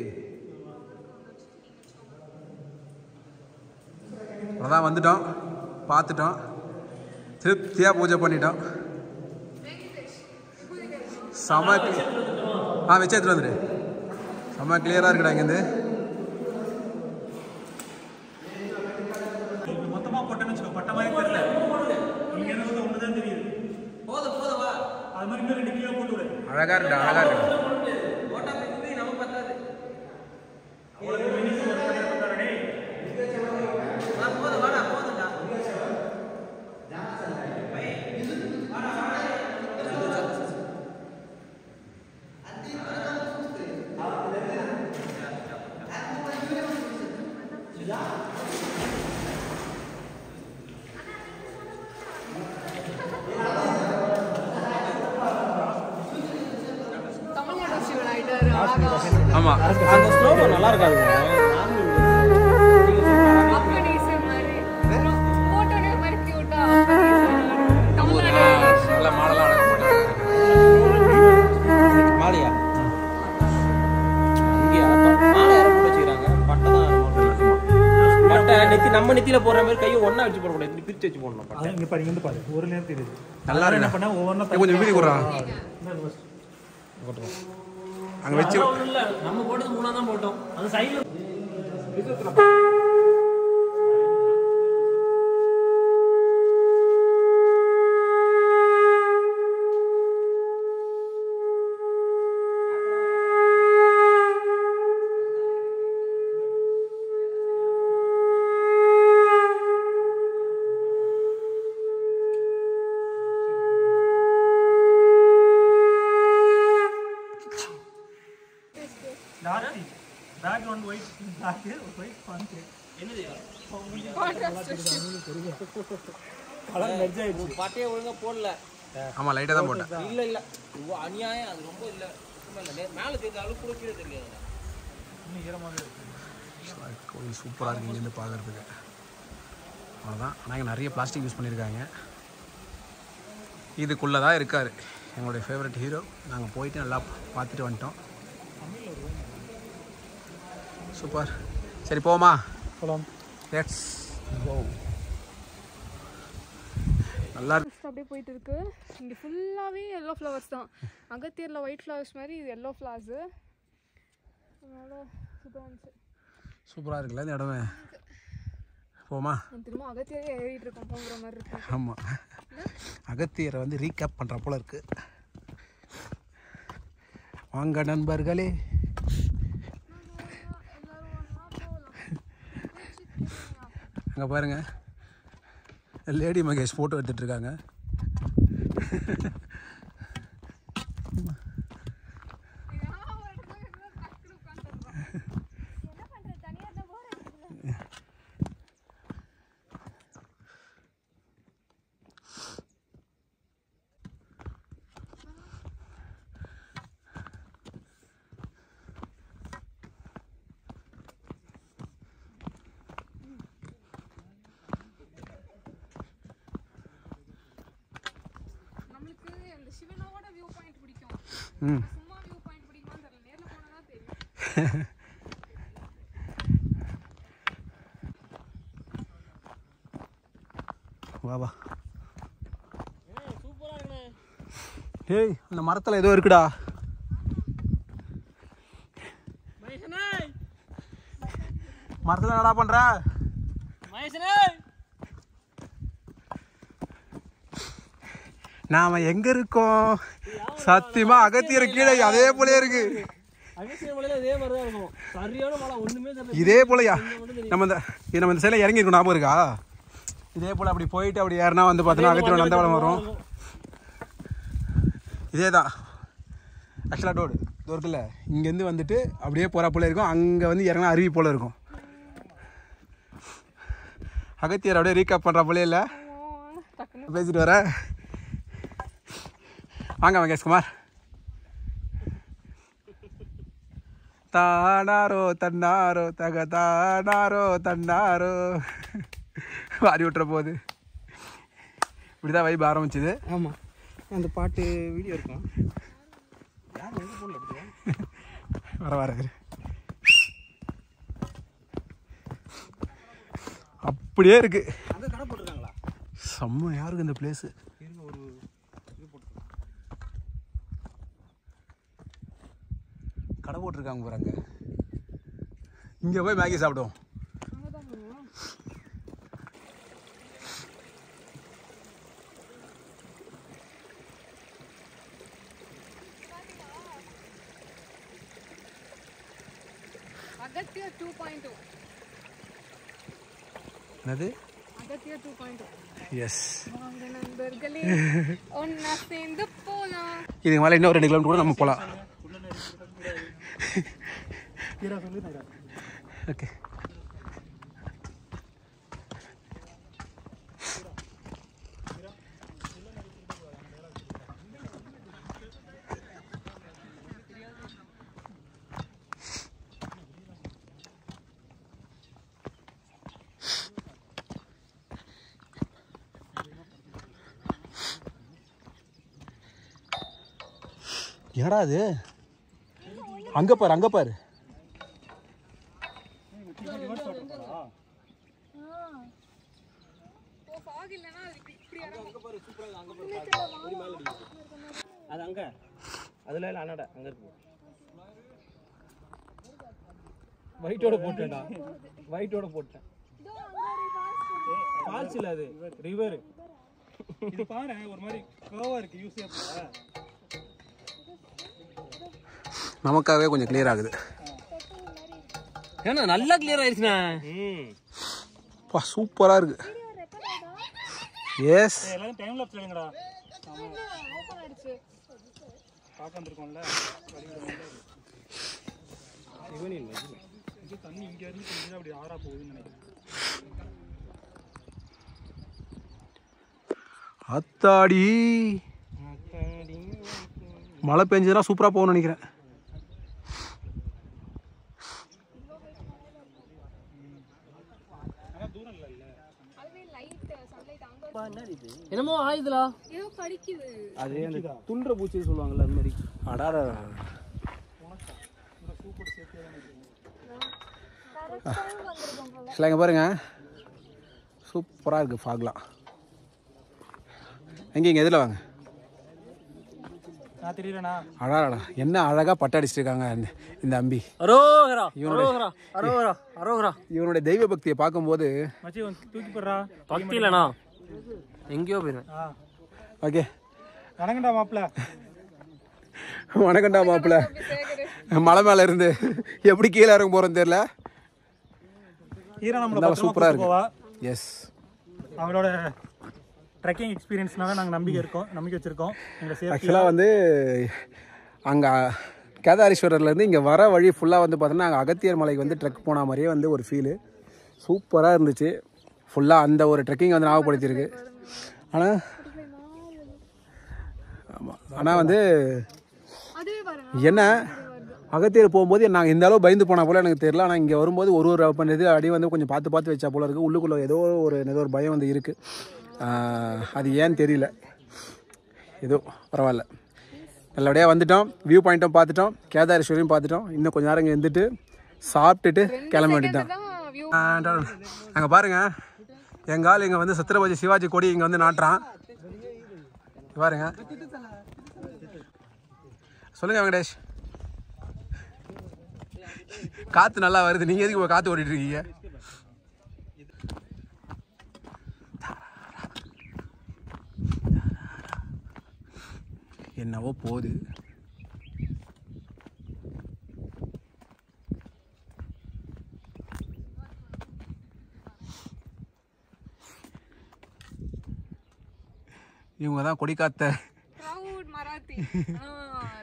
அதான் வந்துட்டோம், பார்த்துட்டோம், திருப்தியாக பூஜை பண்ணிட்டோம். செம வச்சு எடுத்துட்டு வந்துடு. செம்ம கிளியராக இருக்குடா. இங்கேருந்து மொத்தமாக போட்டேன்னு வச்சுக்கோ, பட்ட மாதிரி தெரியல. இங்கே ஒன்று தான் தெரியுது. போதும் போதும் வா. அழகாக இருக்குடா, அழகாக இருக்கு. தமிழ்நாடு சிவன் ஆயிட்டாரு. ஆமாம், அந்த ஸ்லோகோ நல்லா இருக்காது. அப்பனீச மாதிரி போட்டோனே மாதிரி கியூட்டா தமிழ்நாடு நல்ல மாடலாக அழகாக போட்டாங்க. மாலையா இங்கேயா மாலை யாரை போட்டு வச்சுக்கிறாங்க? பட்டை தான் பட்டை நெத்தி நம்ம நெத்தியில போடுற மாதிரி கையை ஒண்ணா வச்சு போடக்கூடாது, இப்படி பிரிச்சு வச்சு போடணும் பட்டை. இங்க பாரு, இங்க பாரு, ஒரு நேரம் தெரியுது. நல்லா என்ன இருக்கு. பண்ணா ஒவ்வொன்றா கொஞ்சம் வீடியோ கொடுறான் அங்கே வச்சு. இல்ல நம்ம போட்டது 3 தான் போட்டோம். அது சைடுல dark background white, dark white font. என்னது கலர் மெர்ஜ் ஆயிடுச்சு. பட்டையை ஒழுங்கா போடல. ஆமாம், லைட்டாக தான் போட்டேன். இல்ல இல்ல அநியாயம், அது ரொம்ப இல்ல சுத்தமா இல்ல. மேல தெரிஞ்ச அளவுக்கு கூட கீழே தெரியாது. இன்னும் ஈரமாவே இருக்கு. கோயில் சூப்பராக இருக்குது இங்கேருந்து பார்க்குறதுக்கு. அவ்வளோதான். ஆனால் இங்கே நிறைய பிளாஸ்டிக் யூஸ் பண்ணியிருக்காங்க. இதுக்குள்ளே தான் இருக்கார் எங்களுடைய ஃபேவரட் ஹீரோ. நாங்கள் போயிட்டு நல்லா பார்த்துட்டு வந்துட்டோம். சூப்பர். சரி போமா, போலாம். Let's go. நல்லா அப்படியே போயிட்டு இருக்கு. இங்கே ஃபுல்லாகவே எல்லோ ஃப்ளவர்ஸ் தான். அகத்தியரில் ஒயிட் ஃப்ளவர்ஸ் மாதிரி இது எல்லோ ஃப்ளவர்ஸு. அதனால சூப்பராக இருந்துச்சு. சூப்பராக இருக்குல்ல இந்த இடமே. போமா. திரும்ப அகத்தியரே ஏறிட்டு இருக்கோம் போகிற மாதிரி இருக்கு. ஆமாம், அகத்தியரை வந்து ரீகேப் பண்ணுற போல இருக்கு. வாங்க நண்பர்களே. அங்கே பாருங்க, லேடி மகேஷ் ஃபோட்டோ எடுத்துகிட்டு இருக்காங்க. சிவனோட வியூ பாயிண்ட் பிடிக்கும். சும்மா வியூ பாயிண்ட் பிடிக்குமான்னு தெரியல. நேர்ல போனா தான் தெரியும். வா வா. ஏய், அந்த மரத்தில் ஏதோ இருக்குடா. மரத்தில் என்னடா பண்ற? நாம எங்க இருக்கோம்? சத்தியமா அகத்தியர் கீழே அதே போல இருக்கு. இதே போலயா நம்ம இந்த சைடில் இறங்கி இருக்கோம், ஞாபகம் இருக்கா? இதே போல் அப்படி போயிட்டு அப்படி ஏறினா வந்து பார்த்தோன்னா அகத்தியர் நந்தவனம் வரும். இதே தான் ஆக்சுவலாக டோடு இது இருக்குல்ல, இங்கேருந்து வந்துட்டு அப்படியே போகிற போல இருக்கும். அங்கே வந்து இறங்கினா அருவி போல் இருக்கும். அகத்தியர் அப்படியே ரீகேப் பண்ணுற போலே இல்லை. பேசிட்டு வர வாங்க மகேஷ்குமார். தானாரோ தன்னாரோ தக தானாரோ தன்னாரோ வாரி விட்டுற போகுது. இப்படிதான் வைப் ஆரம்பிச்சுது. ஆமாம், அந்த பாட்டு வீடியோ இருக்கும். வர வர அப்படியே இருக்கு. செம்ம யாருக்கு இந்த பிளேஸு. கடை போட்டிருக்காங்க போகிறாங்க. இங்கே போய் மேகி சாப்பிடுவோம். 2.2. என்னது அகத்தியா 2.2. எஸ் வாங்க நண்பர்களே ஒன்னா சேர்ந்து போலாம். இதுக்கு மேலே இன்னும் 2 கிலோமீட்டர் கூட நம்ம போகலாம். ஓகே என்னடா அது அங்கே பாரு அங்கே பாரு அது அங்க அதுல இல்ல அண்ணாடா அங்க இருக்கு வைட்டோட போட்டேன்டா வைட்டோட போட்டேன் ஃபால்ஸ் இல்ல அது ரிவர் இது பாரு ஒரு மாதிரி கர்வா இருக்கு யூசியா நமக்காகவே கொஞ்சம் கிளியர் ஆகுது. ஏன்னா நல்லா கிளியர் ஆயிருச்சுண்ணா. பா சூப்பராக இருக்கு. எஸ் எல்லாரும் டைம் லாப்ஸ் எடுங்கடா. ஓபன் ஆயிடுச்சு. பாக்க வந்திருக்கோம்ல. இவனே இல்ல. இது தண்ணி இங்க இருந்து கொஞ்சம் அப்படி ஆறா போகுதுன்னு நினைக்கிறேன். அத்தாடி மழை பெஞ்சதுன்னா சூப்பராக போகணும்னு நினைக்கிறேன். என்னமோ ஆயுதுலா ஏதோ கடிக்குது. அது அந்த துன்ற பூச்சி சொல்லுவாங்கல்ல அந்த மாதிரி. அடாடா இல்லை இங்கே பாருங்க சூப்பராக இருக்குது ஃபாக்லாம். எங்கே இங்கே எதில் வாங்க. நான் தெரியலண்ணா. அடாடா என்ன அழகாக பட்டை அடிச்சிட்டு இருக்காங்க இந்த அம்பி. இவனுடைய தெய்வ பக்தியை பார்க்கும்போது மச்சி தூக்கி போடுறா. பக்தி இல்லைண்ணா எங்கேயோ போயிருவேன். ஓகே வணக்கம்டா மாப்பிள்ள. வணக்கம்டா மாப்பிள்ள. மலை மேலே இருந்து எப்படி கீழே இறங்க போகிறோன்னு தெரியல. ஹீரோ நம்மள சூப்பராக இருக்கு. எஸ் அவங்களோட ட்ரெக்கிங் எக்ஸ்பீரியன்ஸ்னால நாங்கள் நம்பிக்கை வச்சுருக்கோம். ஆக்சுவலாக வந்து அங்கே கேதாரீஸ்வரர்லேருந்து இங்கே வர வழி ஃபுல்லாக வந்து பார்த்தோன்னா அங்கே அகத்தியர் மலைக்கு வந்து ட்ரெக் போன மாதிரியே வந்து ஒரு ஃபீலு சூப்பராக இருந்துச்சு. ஃபுல்லாக அந்த ஒரு ட்ரெக்கிங் வந்து ஞாபகப்படுத்தியிருக்கு. ஆனால் வந்து என்ன அகத்தியர் போகும்போது நாங்கள் இந்த அளவு பயந்து போனால் போல் எனக்கு தெரியல. ஆனால் இங்கே வரும்போது ஒரு பண்ணுறது அடி வந்து கொஞ்சம் பார்த்து வச்சா போல இருக்குது. உள்ளுக்குள்ளே ஏதோ ஒரு பயம் வந்து இருக்குது. அது ஏன்னு தெரியல. ஏதோ பரவாயில்ல நல்லபடியாக வந்துட்டோம். வியூ பாயிண்ட்டும் பார்த்துட்டோம், கேதாரேஸ்வரியும் பார்த்துட்டோம். இன்னும் கொஞ்சம் நேரம் இங்கே இருந்துட்டு சாப்பிட்டுட்டு கிளம்ப வேண்டியதுதான். அங்கே பாருங்கள் எங்கள் ஆள் இங்கே வந்து சத்ரபதி சிவாஜி கொடி இங்கே வந்து நாட்டுறான். பாருங்க சொல்லுங்கள் வெங்கடேஷ். காற்று நல்லா வருது. நீங்கள் எதுக்கு காற்று ஓடிட்டு இருக்கீங்க? என்னவோ போகுது. இவங்க தான் கொடிக்காத்த மராத்தி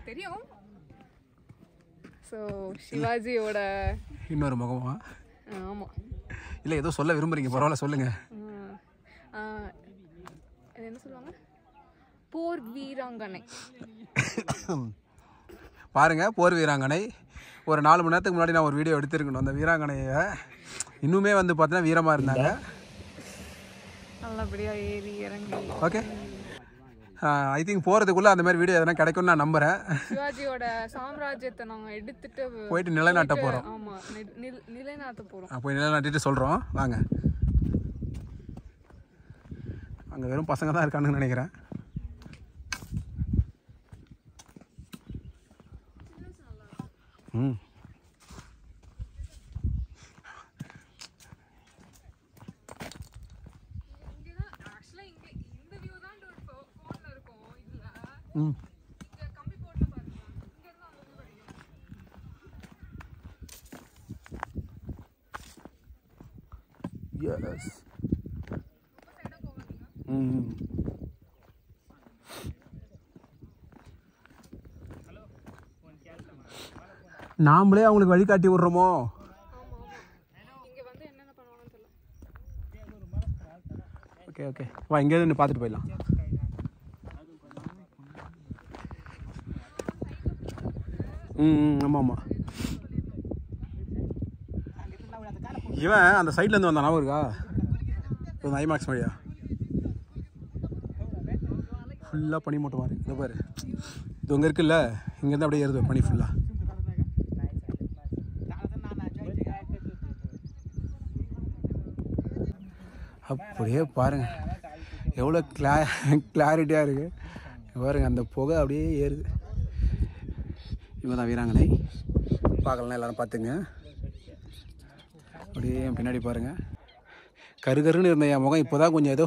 தெரியும். ஸோ சிவாஜியோட இன்னொரு முகமா? ஆமாம். இல்லை ஏதோ சொல்ல விரும்புறீங்க, பரவாயில்ல சொல்லுங்க. என்ன சொல்லுவாங்க? போர் வீராங்கனை. பாருங்க போர் வீராங்கனை. ஒரு 4 மணி நேரத்துக்கு முன்னாடி நான் ஒரு வீடியோ எடுத்திருக்கணும். அந்த வீராங்கனையை இன்னுமே வந்து பார்த்தீங்கன்னா வீரமாக இருந்தாங்க. நல்லபடியாக ஏறி இறங்கி. ஓகே ஐ திங்க் போகிறதுக்குள்ளே அந்த மாதிரி வீடியோ எதனா கிடைக்கும்னு நான் நம்புகிறேன். சிவாஜியோட சாம்ராஜ்யத்தை நாங்கள் எடுத்துட்டு போயிட்டு நிலைநாட்ட போகிறோம். ஆமாம் நிலைநாட்ட போகிறோம். போய் நிலைநாட்டிட்டு சொல்கிறோம் வாங்க. அங்கே வெறும் பசங்க தான் இருக்கானுன்னு நினைக்கிறேன். ம் ம் எஸ். நாமளே அவங்களுக்கு வழிகாட்டி விடுறோமோ? ஓகே ஓகே வா, இங்கே நின்று பார்த்துட்டு போயிடலாம். ஆமாம் ஆமாம். இவன் அந்த சைட்லேருந்து வந்தான், ஞாபகம் இருக்கா? இந்த ஐமேக்ஸ் வழியா ஃபுல்லாக பனி மூட்டை மாதிரி. இதை பாரு, இது அங்கே இருக்குல்ல, இங்கேருந்து அப்படியே ஏறுது பனி ஃபுல்லாக. அப்படியே பாருங்க எவ்வளோ கிளாரிட்டியாக இருக்குது பாருங்க. அந்த புகை அப்படியே ஏறுது. இவங்க தான் வீராங்கனை. பார்க்கலாம் எல்லோரும் பார்த்துங்க. அப்படியே என் பின்னாடி பாருங்கள். கருகருன்னு இருந்த என் முகம் இப்போ தான் கொஞ்சம் ஏதோ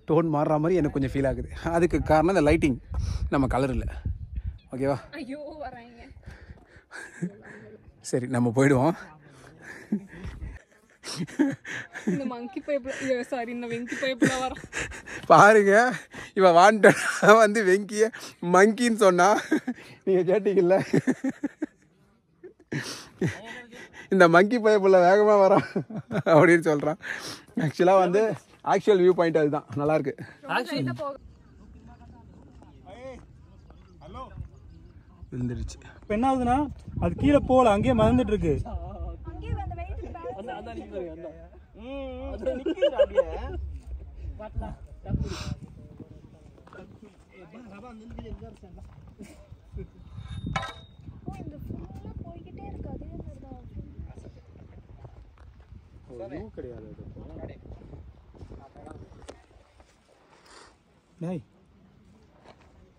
டோன் மாறுற மாதிரி எனக்கு கொஞ்சம் ஃபீல் ஆகுது. அதுக்கு காரணம் இந்த லைட்டிங், நம்ம கலர் இல்லை. ஓகேவா? சரி நம்ம போயிடுவோம். பாருங்க, இவன் வாண்ட வந்து வெங்கிய மங்கின்னு சொன்னா நீங்க கேட்டீங்கல்ல. இந்த மங்கி பைப்புள்ள வேகமாக வரான் அப்படின்னு சொல்கிறான். ஆக்சுவலாக வந்து ஆக்சுவல் வியூ பாயிண்ட் அதுதான். நல்லாயிருக்கு. விழுந்துருச்சு. இப்போ என்ன ஆகுதுன்னா அது கீழே போகல, அங்கேயே மறந்துட்டு இருக்கு.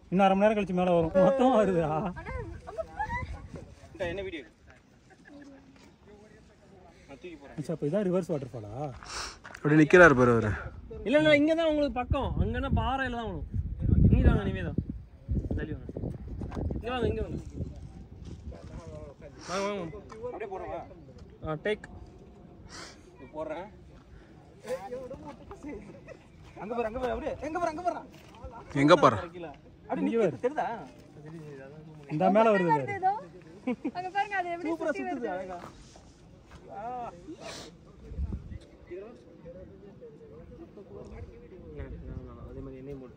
இன்னும் அரை மணி நேரம் கழிச்சு மேலே வரும். மொத்தமா வருதா? என்ன வீடியோ? அப்போ இதான் ரிவர்ஸ் வாட்டர் ஃபாலா? அப்படி நிற்கிறாரு பாரு அவர். இல்லை இல்லை, இங்கே தான் உங்களுக்கு பக்கம். அங்கன்னா பாறையில் தான் வரும். இங்கே வாங்க நிவேதம், தள்ளி வாங்க. இங்கே வாங்க, இங்கே வாங்க. வாங்க வாங்க, அப்படியே போடுறோம். டேக் போடுறேன். அங்கே பாரு, அங்கே பாரு, அப்படியே எங்கே பாரு, அங்கே பாரு, எங்கே பாரு, தெரியுதா? இந்த மேலே வருது. அங்க பாருங்க, அது எப்படி சுத்தி வருது. அழகா. அதே மாதிரி எண்ணெய் போடு.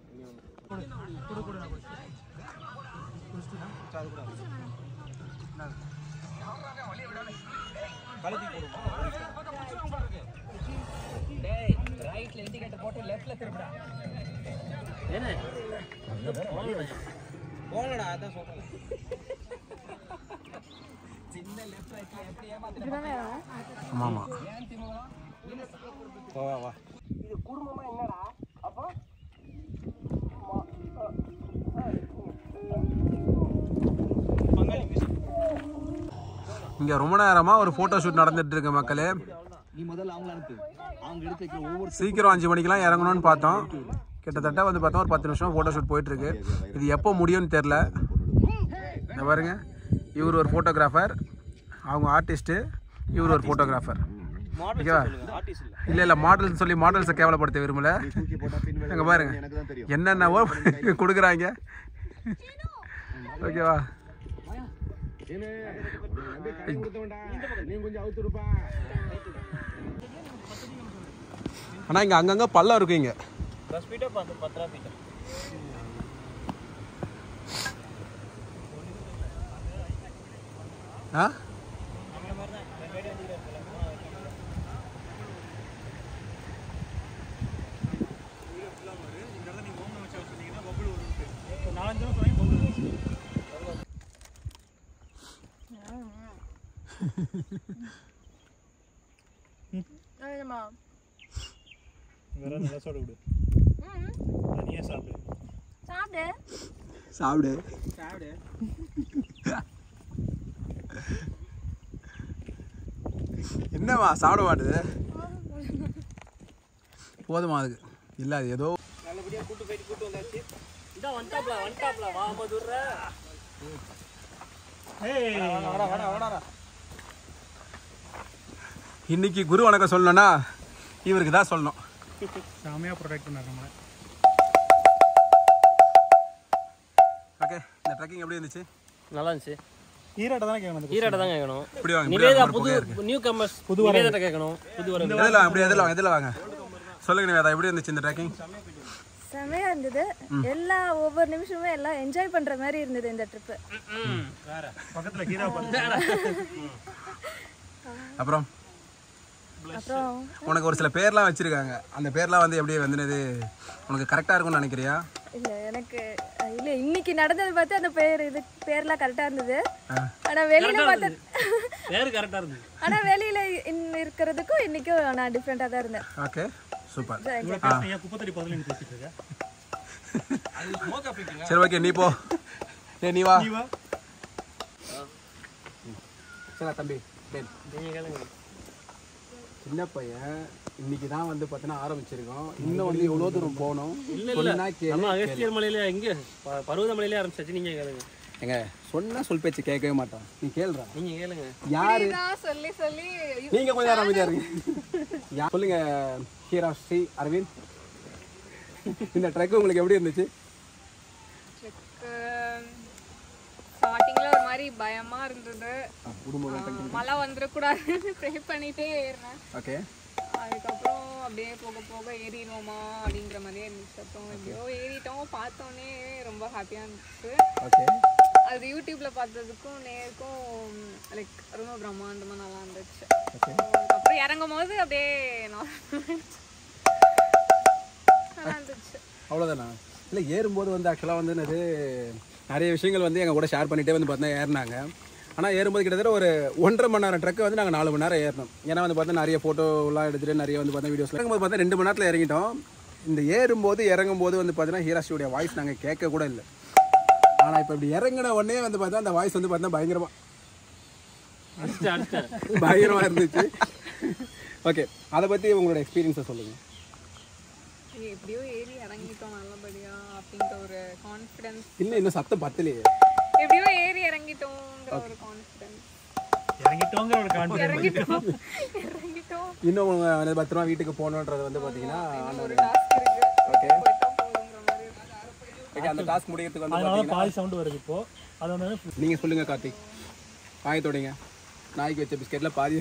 ரைட்ல இண்டிகேட்டர் போட்டு லெஃப்ட்ல திரும்புடா. என்ன போலடா, அதான் சொல்றேன். சின்ன லெஃப்ட் ரைட்ல எப்படி ஏமாத்துறீங்க? ஆமாமா. வா வா. இது குடும்பமா என்னடா? அப்போ இங்கே ரொம்ப நேரமாக ஒரு ஃபோட்டோ ஷூட் நடந்துட்டு இருக்கு மக்களே. நீ முதல்ல அவங்க அனுப்பு. அவங்க எடுத்து வைக்கிற ஒவ்வொரு சீக்கிரம் 5 மணிக்கெலாம் இறங்கணும்னு பார்த்தோம். கிட்டத்தட்ட வந்து பார்த்தோம் ஒரு 10 நிமிஷம் ஃபோட்டோ ஷூட் போயிட்டுருக்கு. இது எப்போ முடியும்னு தெரில. இந்த பாருங்க, இவர் ஒரு ஃபோட்டோகிராஃபர், அவங்க ஆர்டிஸ்ட்டு, இவர் ஒரு ஃபோட்டோகிராஃபர். ஓகேவா? இல்லை இல்லை, மாடல்ஸ் சொல்லி மாடல்ஸை கேவலப்படுத்த விரும்பல. அங்கே பாருங்க என்னென்னவோ கொடுக்குறாங்க. ஓகேவா? ஆனால் இங்கே அங்கங்கே பள்ளம் இருக்கு. இங்கே ஆ சாப்பிடு. என்னவா சாப்பிட மாட்டுது? போதுமா அதுக்கு? இல்லை, அது ஏதோ நல்லபடியா கூட்டு போயிட்டு கூட்டு வந்தாச்சு. இதான் வந்துட்டாப்ல வா மதுர. இன்னைக்கு குரு வணக்கம் சொல்லணும்னா இவருக்கு தான் சொல்லணும். செமையாக ப்ரொடெக்ட் பண்ணாங்க நம்மளை. ஓகே, இந்த ட்ரெக்கிங் எப்படி இருந்துச்சு? நல்லா இருந்துச்சு. ஈராட்ட தானே கேட்கணும். ஈராட்ட தான் கேட்கணும். இப்படி வாங்க, நிவேதா புது நியூ கமர்ஸ் புது நிவேதா கேட்கணும். புது வர எதில் அப்படி எதில் வாங்க சொல்லுங்க நிவேதா, எப்படி இருந்துச்சு இந்த ட்ரெக்கிங்? செமையா இருந்தது. எல்லா ஒவ்வொரு நிமிஷமும் எல்லாம் என்ஜாய் பண்ற மாதிரி இருந்தது இந்த ட்ரிப்பு. பக்கத்தில் கீரா பண்ண. அப்புறம் அப்புறம் உனக்கு ஒரு சில பேர்லாம் வச்சிருக்காங்க, அந்த பேர்லாம் வந்து எப்படி வந்து உனக்கு கரெக்டாக இருக்கும்னு நினைக்கிறியா? இல்ல எனக்கு இல்ல இன்னைக்கு நடந்தது பார்த்து அந்த பேர்லாம் கரெக்டா இருந்தது. ஆனா வெளியில பார்த்து பேர் கரெக்டா இருந்தது. ஆனா வெளியில இருக்கிறதுக்கும் இன்னைக்கும் நான் டிஃபரெண்டா தான் இருந்தேன். Okay, super. குப்பத்தடி பதில் பேசிட்டு இருக்கேன். சரி, ஓகே, நீ போ. நீ வா. சரி தம்பி, சின்ன பையன் இன்னைக்கு தான் வந்து பார்த்தீங்கன்னா ஆரம்பிச்சிருக்கோம். இன்னும் வந்து எவ்வளோ தூரம் போகணும்? நம்ம அகஸ்தியர் மலையில எங்க பருவத மலையில ஆரம்பிச்சாச்சு. நீங்க கேளுங்க. எங்க சொன்னா சொல் பேச்சு கேட்கவே மாட்டோம். நீ கேளுடா. நீங்க கேளுங்க. யாரு சொல்லி சொல்லி நீங்க கொஞ்சம் நேரம் அமைதியா இருங்க. சொல்லுங்க ஹீரா ஸ்ரீ அரவிந்த், இந்த ட்ரெக் உங்களுக்கு எப்படி இருந்துச்சு? ஸ்டார்டிங்ல ஒரு மாதிரி பயமா இருந்தது. மழை வந்துடக்கூடாதுன்னு ப்ரே பண்ணிட்டே ஏறினேன். ஓகே. அதுக்கப்புறம் அப்படியே போக போக ஏறிடுவோமா அப்படிங்கிற மாதிரியே இருந்துச்சு. அப்புறம் எப்படியோ ஏறிட்டோம். பார்த்தோன்னே ரொம்ப ஹாப்பியாக இருந்துச்சு. ஓகே. அது யூடியூப்ல பார்த்ததுக்கும் நேருக்கும் லைக் ரொம்ப பிரம்மாண்டமாக நல்லா இருந்துச்சு. அதுக்கப்புறம் இறங்கும் போது அப்படியே நல்லா இருந்துச்சு. அவ்வளோதானா? இல்லை, ஏறும்போது வந்து ஆக்சுவலாக வந்து என்னது நிறைய விஷயங்கள் வந்து எங்கள் கூட ஷேர் பண்ணிகிட்டே வந்து பார்த்தா ஏறினாங்க. ஆனால் ஏறும்போது கிட்டத்தட்ட ஒரு 1.5 மணி நேரம் ட்ரக்கு வந்து நாங்கள் 4 மணி நேரம் ஏறினோம். ஏன்னா வந்து பார்த்தா நிறைய ஃபோட்டோலாம் எடுத்துகிட்டு நிறைய வந்து பார்த்தா வீடியோஸ் இறங்கும்போது பார்த்தா 2 மணி நேரத்தில் இறங்கிட்டோம். இந்த ஏறும்போது இறங்கும்போது வந்து பார்த்தீங்கன்னா ஹீராஸ்டியோடைய வாய்ஸ் நாங்கள் கேட்க கூட இல்லை. ஆனால் இப்போ இப்படி இறங்கின உடனே வந்து பார்த்தா அந்த வாய்ஸ் வந்து பார்த்தா பயங்கரமாக இருந்துச்சு. ஓகே, அதை பற்றி உங்களோட எக்ஸ்பீரியன்ஸை சொல்லுங்கள். எப்படியோ ஏறி இறங்கிட்டோம் நல்லபடியா அப்படிங்கிற ஒரு கான்ஃபிடன்ஸ். இன்னும் சத்தம் பத்தலையே. எப்படியோ ஏறி இறங்கிட்டோங்கிற ஒரு கான்ஃபிடன்ஸ். இறங்கிட்டோங்கிற ஒரு கான்ஃபிடன்ஸ். இறங்கிட்டோம். இன்னும் பத்திரமா வீட்டுக்கு போகணுன்றது வந்து பார்த்தீங்கன்னா ஒரு டாஸ்க் இருக்கு. ஓகே. போதுங்கிற மாதிரி. ஓகே, அந்த டாஸ்க் முடிக்கிறதுக்கு வந்து அதனால பாதி சவுண்ட் வருது இப்போ. அது வந்து நீங்கள் சொல்லுங்கள் கார்த்திக். வாங்கத்தோடிங்க, நாய்க்கு வச்ச பிஸ்கெட்டில் பாதி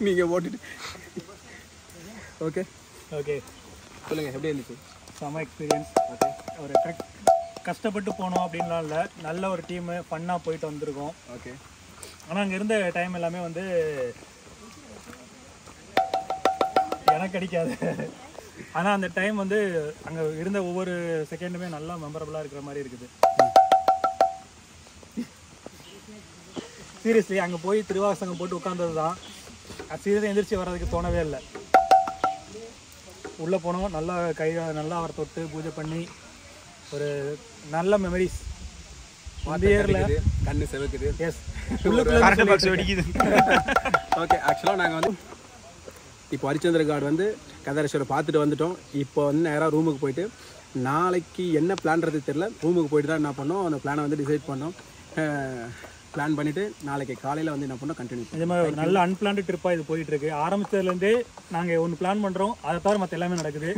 நீங்கள் போட்டுட்டு. ஓகே ஓகே, சொல்லுங்கள், எப்படி இருந்துச்சு? செம எக்ஸ்பீரியன்ஸ். ஓகே, ஒரு ட்ரெக் கஷ்டப்பட்டு போனோம் அப்படின்லாம் இல்லை. நல்ல ஒரு டீமு ஃபன்னாக போயிட்டு வந்திருக்கோம். ஓகே. ஆனால் அங்கே இருந்த டைம் எல்லாமே வந்து எனக்கு கிடைக்காது. ஆனால் அந்த டைம் வந்து அங்கே இருந்த ஒவ்வொரு செகண்டுமே நல்லா மெமரபுளாக இருக்கிற மாதிரி இருக்குது. சீரியஸ்லி அங்கே போய் திருவாசகம் போட்டு உட்காந்தது தான். சீரியஸாக எந்திரிச்சு வர்றதுக்கு தோணவே இல்லை. உள்ளே போனோம், நல்லா நல்லா அவரை தொட்டு பூஜை பண்ணி ஒரு நல்ல மெமரிஸ். கண்ணு செவக்குது. எஸ், வெடிக்குது. ஓகே, ஆக்சுவலாக நாங்கள் வந்து இப்போ ஹரிச்சந்திர கார்டு வந்து கதிரேஸ்வரை பார்த்துட்டு வந்துட்டோம். இப்போ வந்து நேராக ரூமுக்கு போயிட்டு நாளைக்கு என்ன பிளான்றது தெரியல. ரூமுக்கு போயிட்டு தான் என்ன பண்ணோம், அந்த பிளானை வந்து டிசைட் பண்ணோம். பிளான் பண்ணிவிட்டு நாளைக்கு காலையில் வந்து என்ன பண்ணோம் கண்டினியூ. இதே மாதிரி ஒரு நல்ல அன்பிளான்டு ட்ரிப்பாக இது போயிட்டுருக்கு. ஆரம்பித்ததுலேருந்தே நாங்கள் ஒன்று பிளான் பண்ணுறோம், அதை தவிர மற்ற எல்லாமே நடக்குது.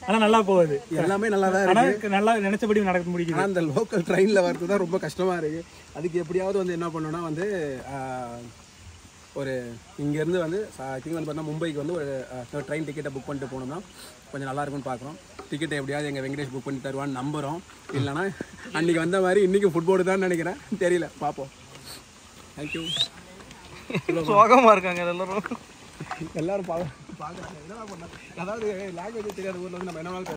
ஆனால் நல்லா போகுது, எல்லாமே நல்லா தான் ஆனால் இருக்குது. நல்லா நினச்சபடி நடக்க முடியுது. ஆனால் அந்த லோக்கல் ட்ரெயினில் வர்றது தான் ரொம்ப கஷ்டமாக இருக்குது. அதுக்கு எப்படியாவது வந்து என்ன பண்ணோன்னா வந்து ஒரு இங்கேருந்து வந்து ஐ திங்க் வந்து பார்த்தா மும்பைக்கு வந்து ஒரு ட்ரெயின் டிக்கெட்டை புக் பண்ணிட்டு போனோம்னா கொஞ்சம் நல்லாயிருக்கும்னு பார்க்குறோம். டிக்கெட்டை எப்படியாவது எங்கள் வெங்கடேஷ் புக் பண்ணி தருவான்னு நம்புகிறோம். இல்லைனா அன்றைக்கி வந்த மாதிரி இன்றைக்கி ஃபுட்போர்டு தான் நினைக்கிறேன், தெரியல, பார்ப்போம். தேங்க்யூ. சோகமாக இருக்காங்க எல்லாரும். எல்லாரும் பார்க்குறாங்க. என்ன பண்ண, அதாவது லாங்குவேஜ் தெரியாத ஊரில் வந்து நம்ம என்ன